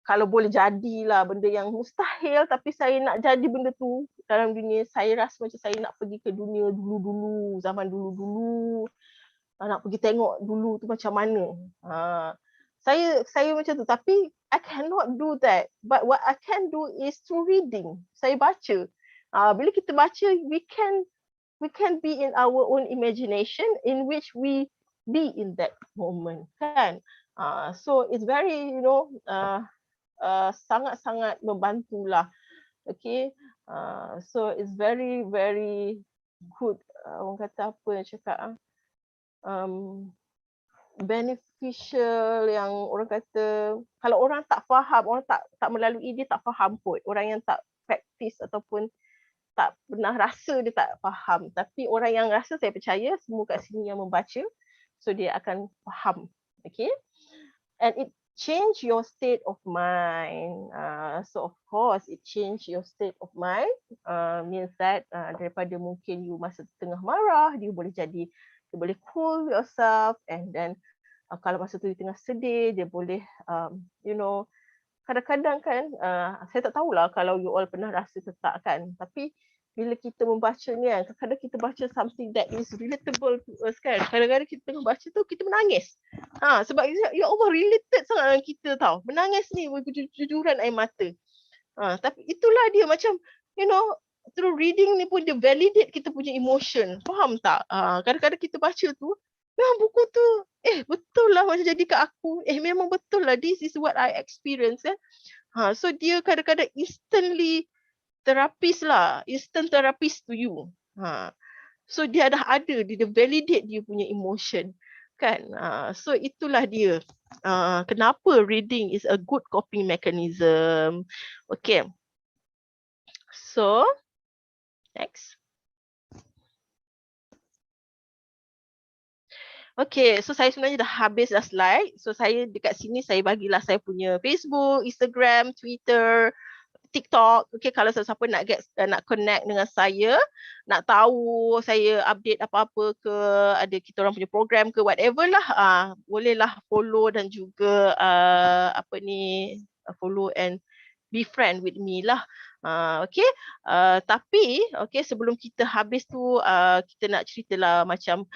kalau boleh jadilah benda yang mustahil tapi saya nak jadi benda tu dalam dunia, saya rasa macam saya nak pergi ke dunia dulu-dulu, zaman dulu-dulu. nak pergi tengok dulu tu macam mana. Saya macam tu, tapi I cannot do that. But what I can do is through reading. Saya baca. Bila kita baca, we can be in our own imagination in which we be in that moment, kan? So it's very, sangat-sangat membantulah. Okay, so it's very very good. Orang kata apa yang cakap? Beneficial, yang orang kata kalau orang tak faham, orang tak melalui, dia tak faham pun. Orang yang tak praktis ataupun tak pernah rasa, dia tak faham. Tapi orang yang rasa, saya percaya semua kat sini yang membaca, so dia akan faham. Okay, and it change your state of mind. So of course it change your state of mind, means that daripada mungkin you masa tengah marah, dia boleh cool yourself, and then kalau masa tu dia tengah sedih, dia boleh kadang-kadang kan, saya tak tahulah kalau you all pernah rasa ke tak kan, tapi bila kita membaca ni kan, kadang-kadang kita baca something that is relatable to us kan, kadang-kadang kita tengah baca tu kita menangis. Sebab ya Allah, related sangat dengan kita tau. Menangis ni berjujuran air mata. Tapi itulah dia, macam through reading ni pun dia validate kita punya emotion. Faham tak? Kadang-kadang kita baca tu, memang buku tu betul lah macam jadi kat aku. Memang betul lah, this is what I experience kan. So dia kadang-kadang instantly therapist lah, instant therapist to you. So dia dah ada, dia validate dia punya emotion kan. So itulah dia. Kenapa reading is a good coping mechanism. Okay. So next. Okay, so saya sebenarnya dah habis dah slide. So saya dekat sini saya bagilah saya punya Facebook, Instagram, Twitter, TikTok. Okay, kalau siapa nak connect dengan saya, nak tahu saya update apa-apa ke, ada kita orang punya program ke, whatever lah, bolehlah follow dan juga follow and be friend with me lah. Okay, tapi okay, sebelum kita habis tu, kita nak ceritalah macam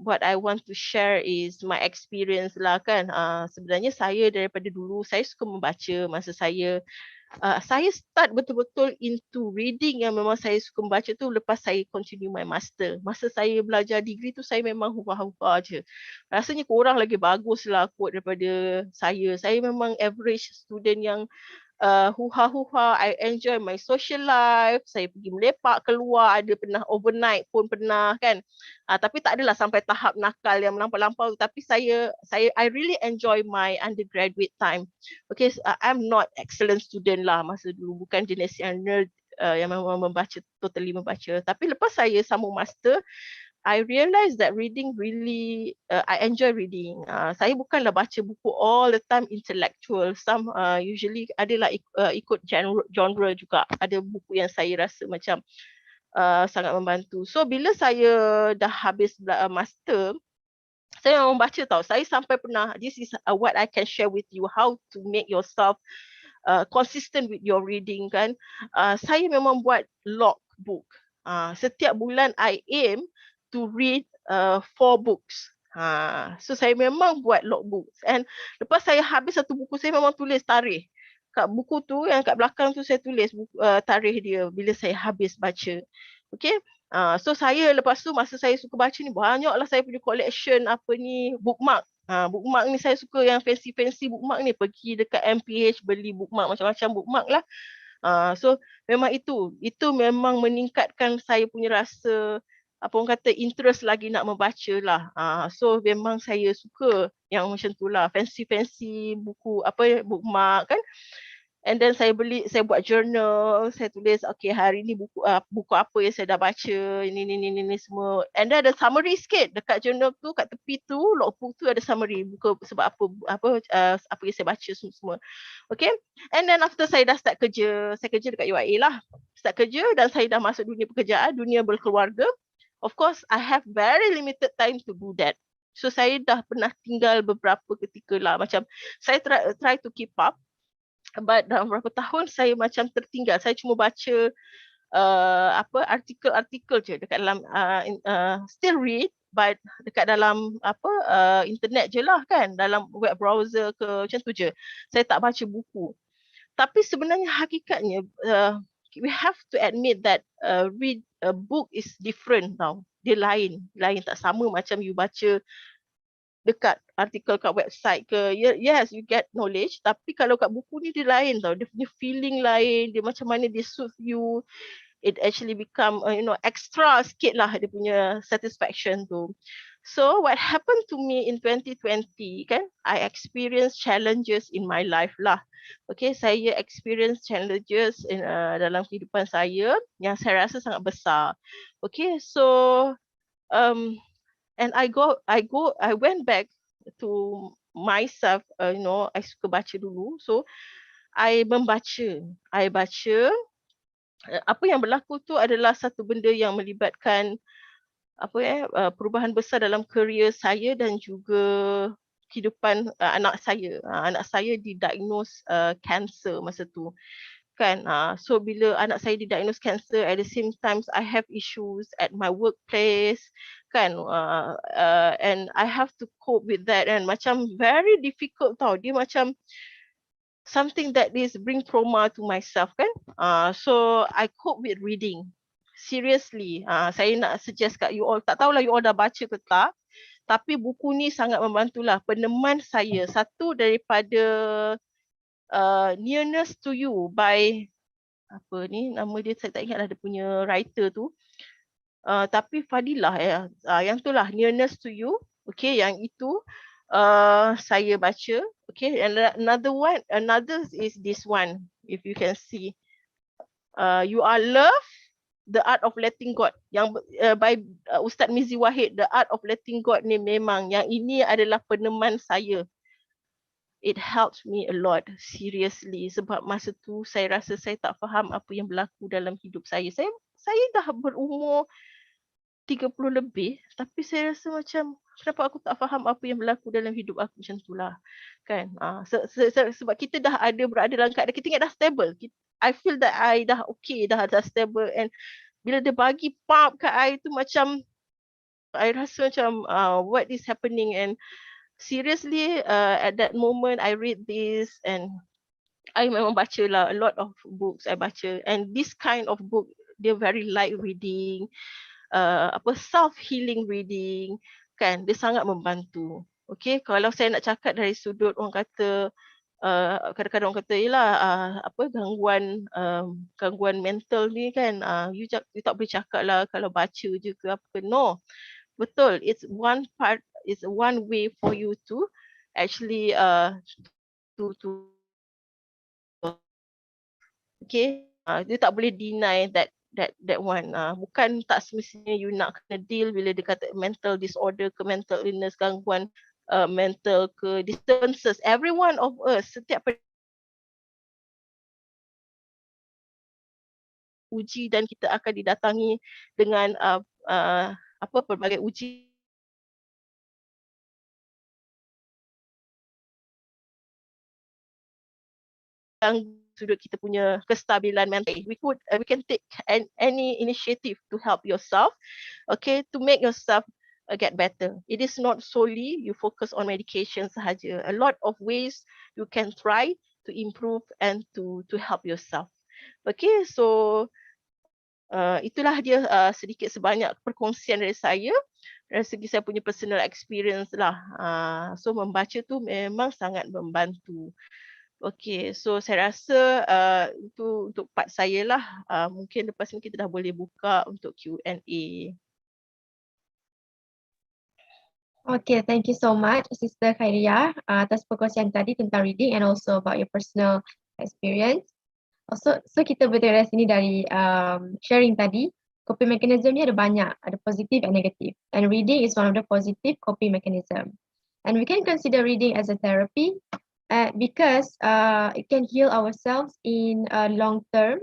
what I want to share is my experience lah kan. Sebenarnya saya daripada dulu saya suka membaca. Masa saya start betul-betul into reading yang memang saya suka membaca tu lepas saya continue my master. Masa saya belajar degree tu saya memang hufah-hufah je. Rasanya korang lagi bagus lah quote daripada saya. Saya memang average student yang huha-huha. I enjoy my social life. Saya pergi melepak keluar, ada pernah overnight pun pernah kan. Tapi tak adalah sampai tahap nakal yang melampau-lampau. Tapi I really enjoy my undergraduate time. Okay, I'm not excellent student lah masa dulu. Bukan jenis yang nerd yang memang totally membaca. Tapi lepas saya sambung master, I realised that reading really, I enjoy reading. Saya bukanlah baca buku all the time intellectual. Some usually adalah ikut genre juga. Ada buku yang saya rasa macam sangat membantu. So bila saya dah habis master, saya memang baca tau. Saya sampai pernah, this is what I can share with you, how to make yourself consistent with your reading kan. Saya memang buat log book. Setiap bulan I aim to read 4 books. So saya memang buat logbooks. And lepas saya habis satu buku, saya memang tulis tarikh. Kat buku tu, yang kat belakang tu saya tulis tarikh dia bila saya habis baca. Okay. So saya lepas tu masa saya suka baca ni, banyaklah saya punya collection bookmark. Bookmark ni saya suka yang fancy bookmark ni. Pergi dekat MPH beli bookmark, macam-macam bookmark lah. So memang itu memang meningkatkan saya punya rasa orang kata interest lagi nak membaca lah. So memang saya suka yang macam tu lah, fancy buku bookmark kan. And then saya buat journal, saya tulis okay hari ni buku apa yang saya dah baca, ini semua. And then ada summary sikit dekat journal tu, kat tepi tu logbook tu ada summary buku sebab apa yang saya baca semua. Okay. And then after saya dah start kerja, saya kerja dekat UIA lah. Start kerja dan saya dah masuk dunia pekerjaan, dunia berkeluarga. Of course, I have very limited time to do that. So saya dah pernah tinggal beberapa ketika lah. Macam saya try to keep up. But dalam beberapa tahun saya macam tertinggal. Saya cuma baca artikel-artikel je dekat dalam still read but dekat dalam internet je lah kan, dalam web browser ke, macam tu je. Saya tak baca buku. Tapi sebenarnya hakikatnya we have to admit that read a book is different tau. Dia lain tak sama macam you baca dekat artikel kat website ke. Yes, you get knowledge, tapi kalau kat buku ni dia lain tau. Dia punya feeling lain, dia macam mana dia soothe you. It actually become extra sikit lah dia punya satisfaction tu. So what happened to me in 2020 kan, I experienced challenges in my life lah. Okay, saya experience challenges dalam kehidupan saya yang saya rasa sangat besar. Okay, so and I went back to myself, I suka baca dulu. So I baca. Apa yang berlaku tu adalah satu benda yang melibatkan perubahan besar dalam kerjaya saya dan juga kehidupan anak saya. Anak saya didiagnose cancer masa tu. Kan, so bila anak saya didiagnose cancer, at the same time I have issues at my workplace kan, and I have to cope with that, and macam very difficult tau. Dia macam something that is bring trauma to myself kan. So I cope with reading. Seriously, saya nak suggest kat you all, tak tahulah you all dah baca ke tak, tapi buku ni sangat membantulah. Peneman saya, satu daripada Nearness to You by nama dia saya tak ingatlah dia punya writer tu, tapi Fadilah yang tu lah, Nearness to You. Okay, yang itu saya baca. Okay, and another is this one, if you can see, You Are Love, The Art of Letting God, yang by Ustaz Mizi Wahid. The Art of Letting God ni memang, yang ini adalah peneman saya. It helps me a lot, seriously. Sebab masa tu saya rasa saya tak faham apa yang berlaku dalam hidup saya. Saya dah berumur 30 lebih, tapi saya rasa macam kenapa aku tak faham apa yang berlaku dalam hidup aku, macam itulah kan. Sebab kita dah berada dalam keadaan kita ingat dah stable. I feel that I dah okay, dah stable, and bila dia bagi pump kat I tu macam I rasa macam what is happening. And seriously, at that moment I read this, and I memang baca lah a lot of books I baca, and this kind of book dia very light reading, self healing reading kan, dia sangat membantu. Okay, kalau saya nak cakap dari sudut orang kata kadang-kadang orang kata yelah gangguan mental ni kan, you tak boleh cakap lah kalau baca je ke apa. No, betul, it's one way for you to actually to okay, dia tak boleh deny that one. Bukan tak semestinya you nak kena deal bila dia kata mental disorder ke mental illness, gangguan mental ke disturbances. Every one of us, setiap uji, dan kita akan didatangi dengan pelbagai uji yang sudut kita punya kestabilan mental. We can take any initiative to help yourself, okay, to make yourself get better. It is not solely you focus on medication sahaja. A lot of ways you can try to improve and to help yourself. Okay, so itulah dia sedikit sebanyak perkongsian dari saya dari segi saya punya personal experience lah. So membaca tu memang sangat membantu. Okay, so saya rasa itu untuk part saya lah. Mungkin lepas ni kita dah boleh buka untuk Q&A. Okay, thank you so much Sister Khairia atas perkongsian tadi tentang reading and also about your personal experience. So kita betul dari sini dari sharing tadi, coping mechanism ni ada banyak, ada positif and negatif. And reading is one of the positive coping mechanism. And we can consider reading as a therapy because it can heal ourselves in long term.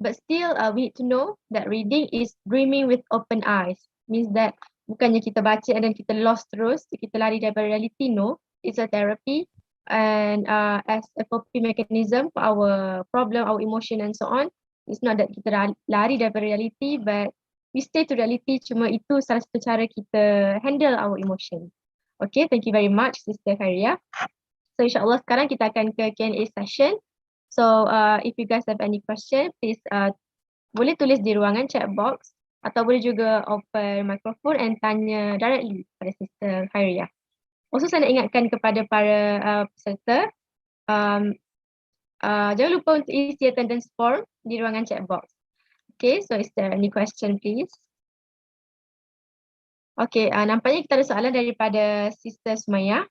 But still we need to know that reading is dreaming with open eyes. Means that bukannya kita baca and then kita lost terus, kita lari daripada reality. No, it's a therapy. And as a coping mechanism for our problem, our emotion and so on. It's not that kita lari daripada reality, but we stay to reality, cuma itu salah satu cara kita handle our emotion. Okay, thank you very much Sister Khairia. So insyaAllah sekarang kita akan ke Q&A session. So if you guys have any question, please boleh tulis di ruangan chat box atau boleh juga open microphone and tanya directly pada Sister Khairia. Also saya nak ingatkan kepada para peserta, jangan lupa untuk isi attendance form di ruangan chat box. Okay, so is there any question please? Okay, nampaknya kita ada soalan daripada Sister Sumaya.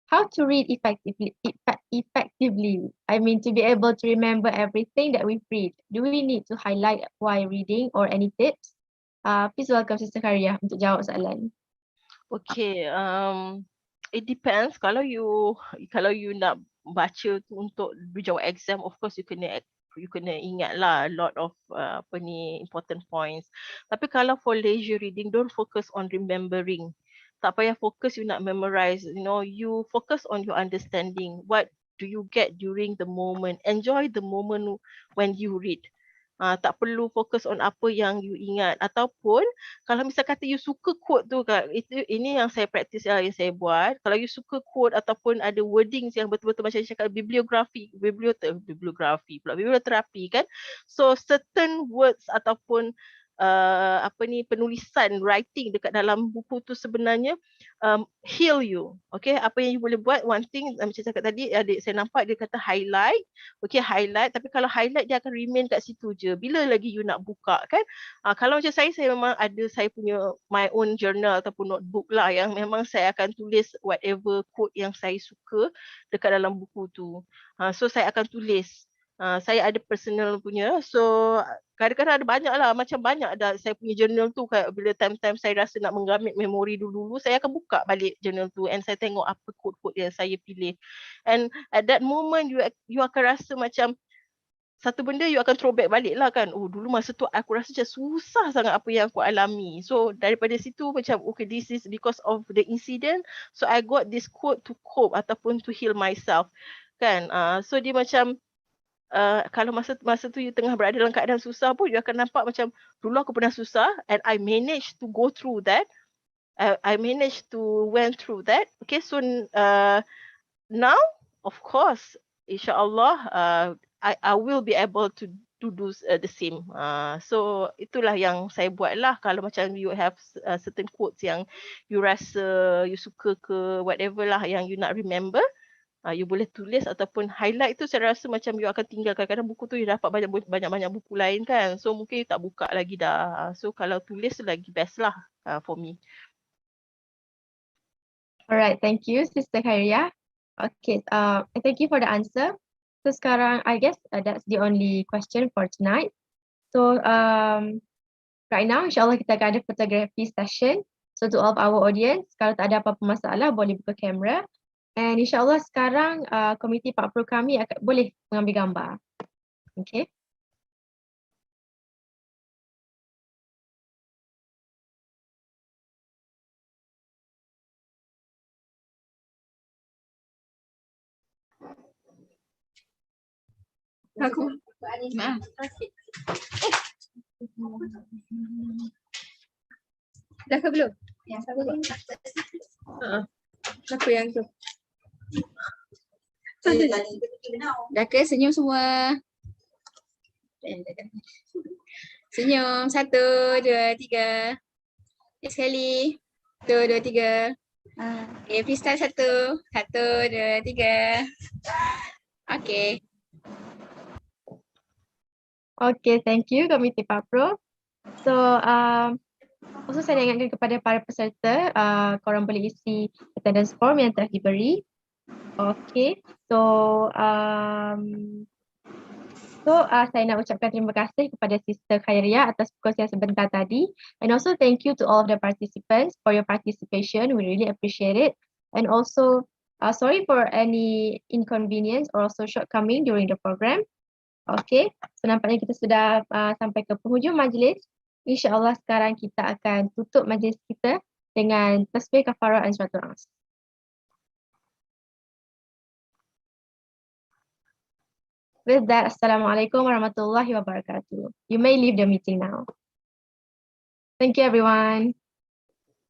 How to read effectively? I mean, to be able to remember everything that we've read. Do we need to highlight while reading or any tips? Please welcome Sister Khairia untuk jawab soalan. Okay, it depends. Kalau you nak baca tu untuk jawab exam, of course you kena ingat lah a lot of important points. Tapi kalau for leisure reading, don't focus on remembering. Tak payah fokus you nak memorize. You focus on your understanding. What do you get during the moment? Enjoy the moment when you read. Tak perlu fokus on apa yang you ingat. Ataupun kalau misal kata you suka quote tu, ini yang saya practice, yang saya buat. Kalau you suka quote ataupun ada wordings yang betul-betul macam cakap biblioterapi kan. So certain words ataupun penulisan writing dekat dalam buku tu sebenarnya heal you. Okay, apa yang you boleh buat, one thing macam cakap tadi, adik saya nampak dia kata highlight. Okay, highlight, tapi kalau highlight dia akan remain kat situ je. Bila lagi you nak buka kan? Kalau macam saya memang ada saya punya my own journal ataupun notebook lah yang memang saya akan tulis whatever quote yang saya suka dekat dalam buku tu. So saya akan tulis. Saya ada personal punya, so kadang-kadang ada banyak lah, macam banyak dah saya punya journal tu. Bila time-time saya rasa nak menggamit memori dulu, saya akan buka balik journal tu and saya tengok apa quote-quote yang saya pilih. And at that moment you akan rasa macam satu benda you akan throwback balik lah kan. Oh, dulu masa tu aku rasa macam susah sangat apa yang aku alami. So daripada situ macam okay, this is because of the incident, so I got this quote to cope ataupun to heal myself kan. So dia macam kalau masa tu you tengah berada dalam keadaan susah pun, you akan nampak macam dulu aku pernah susah and I managed to go through that. I managed to went through that. Okay, so now of course insyaAllah I will be able to do the same. So itulah yang saya buat lah. Kalau macam you have certain quotes yang you rasa you suka ke whatever lah yang you nak remember, you boleh tulis ataupun highlight tu. Saya rasa macam you akan tinggal, kadang-kadang buku tu you dapat banyak-banyak buku lain kan, so mungkin you tak buka lagi dah. So kalau tulis tu lagi best lah for me. Alright, thank you Sister Khairia. Okay, thank you for the answer. So sekarang I guess that's the only question for tonight. So right now insyaAllah kita akan ada photography session. So to all of our audience, kalau tak ada apa-apa masalah boleh buka kamera. And insyaAllah sekarang komiti Pak Pro kami akan boleh mengambil gambar. Okay. Aku maaf. Dah ke belum? Yang siapa buat? Aku yang tu. Dah ke? Senyum semua. Senyum. 1, 2, 3. Sekali. 1, 2, 3. Okay, freestyle 1. 1, 2, 3. Okay. Okay, thank you komiti Pak Pro. So also saya nak ingatkan kepada para peserta, korang boleh isi attendance form yang telah diberi. Okay, so saya nak ucapkan terima kasih kepada Sister Khairia atas perkongsian sebentar tadi, and also thank you to all of the participants for your participation. We really appreciate it, and also sorry for any inconvenience or also shortcoming during the program. Okay, so nampaknya kita sudah sampai ke penghujung majlis. InsyaAllah sekarang kita akan tutup majlis kita dengan tasbih kafarah dan suratul As. With that, Assalamualaikum warahmatullahi wabarakatuh. You may leave the meeting now. Thank you everyone.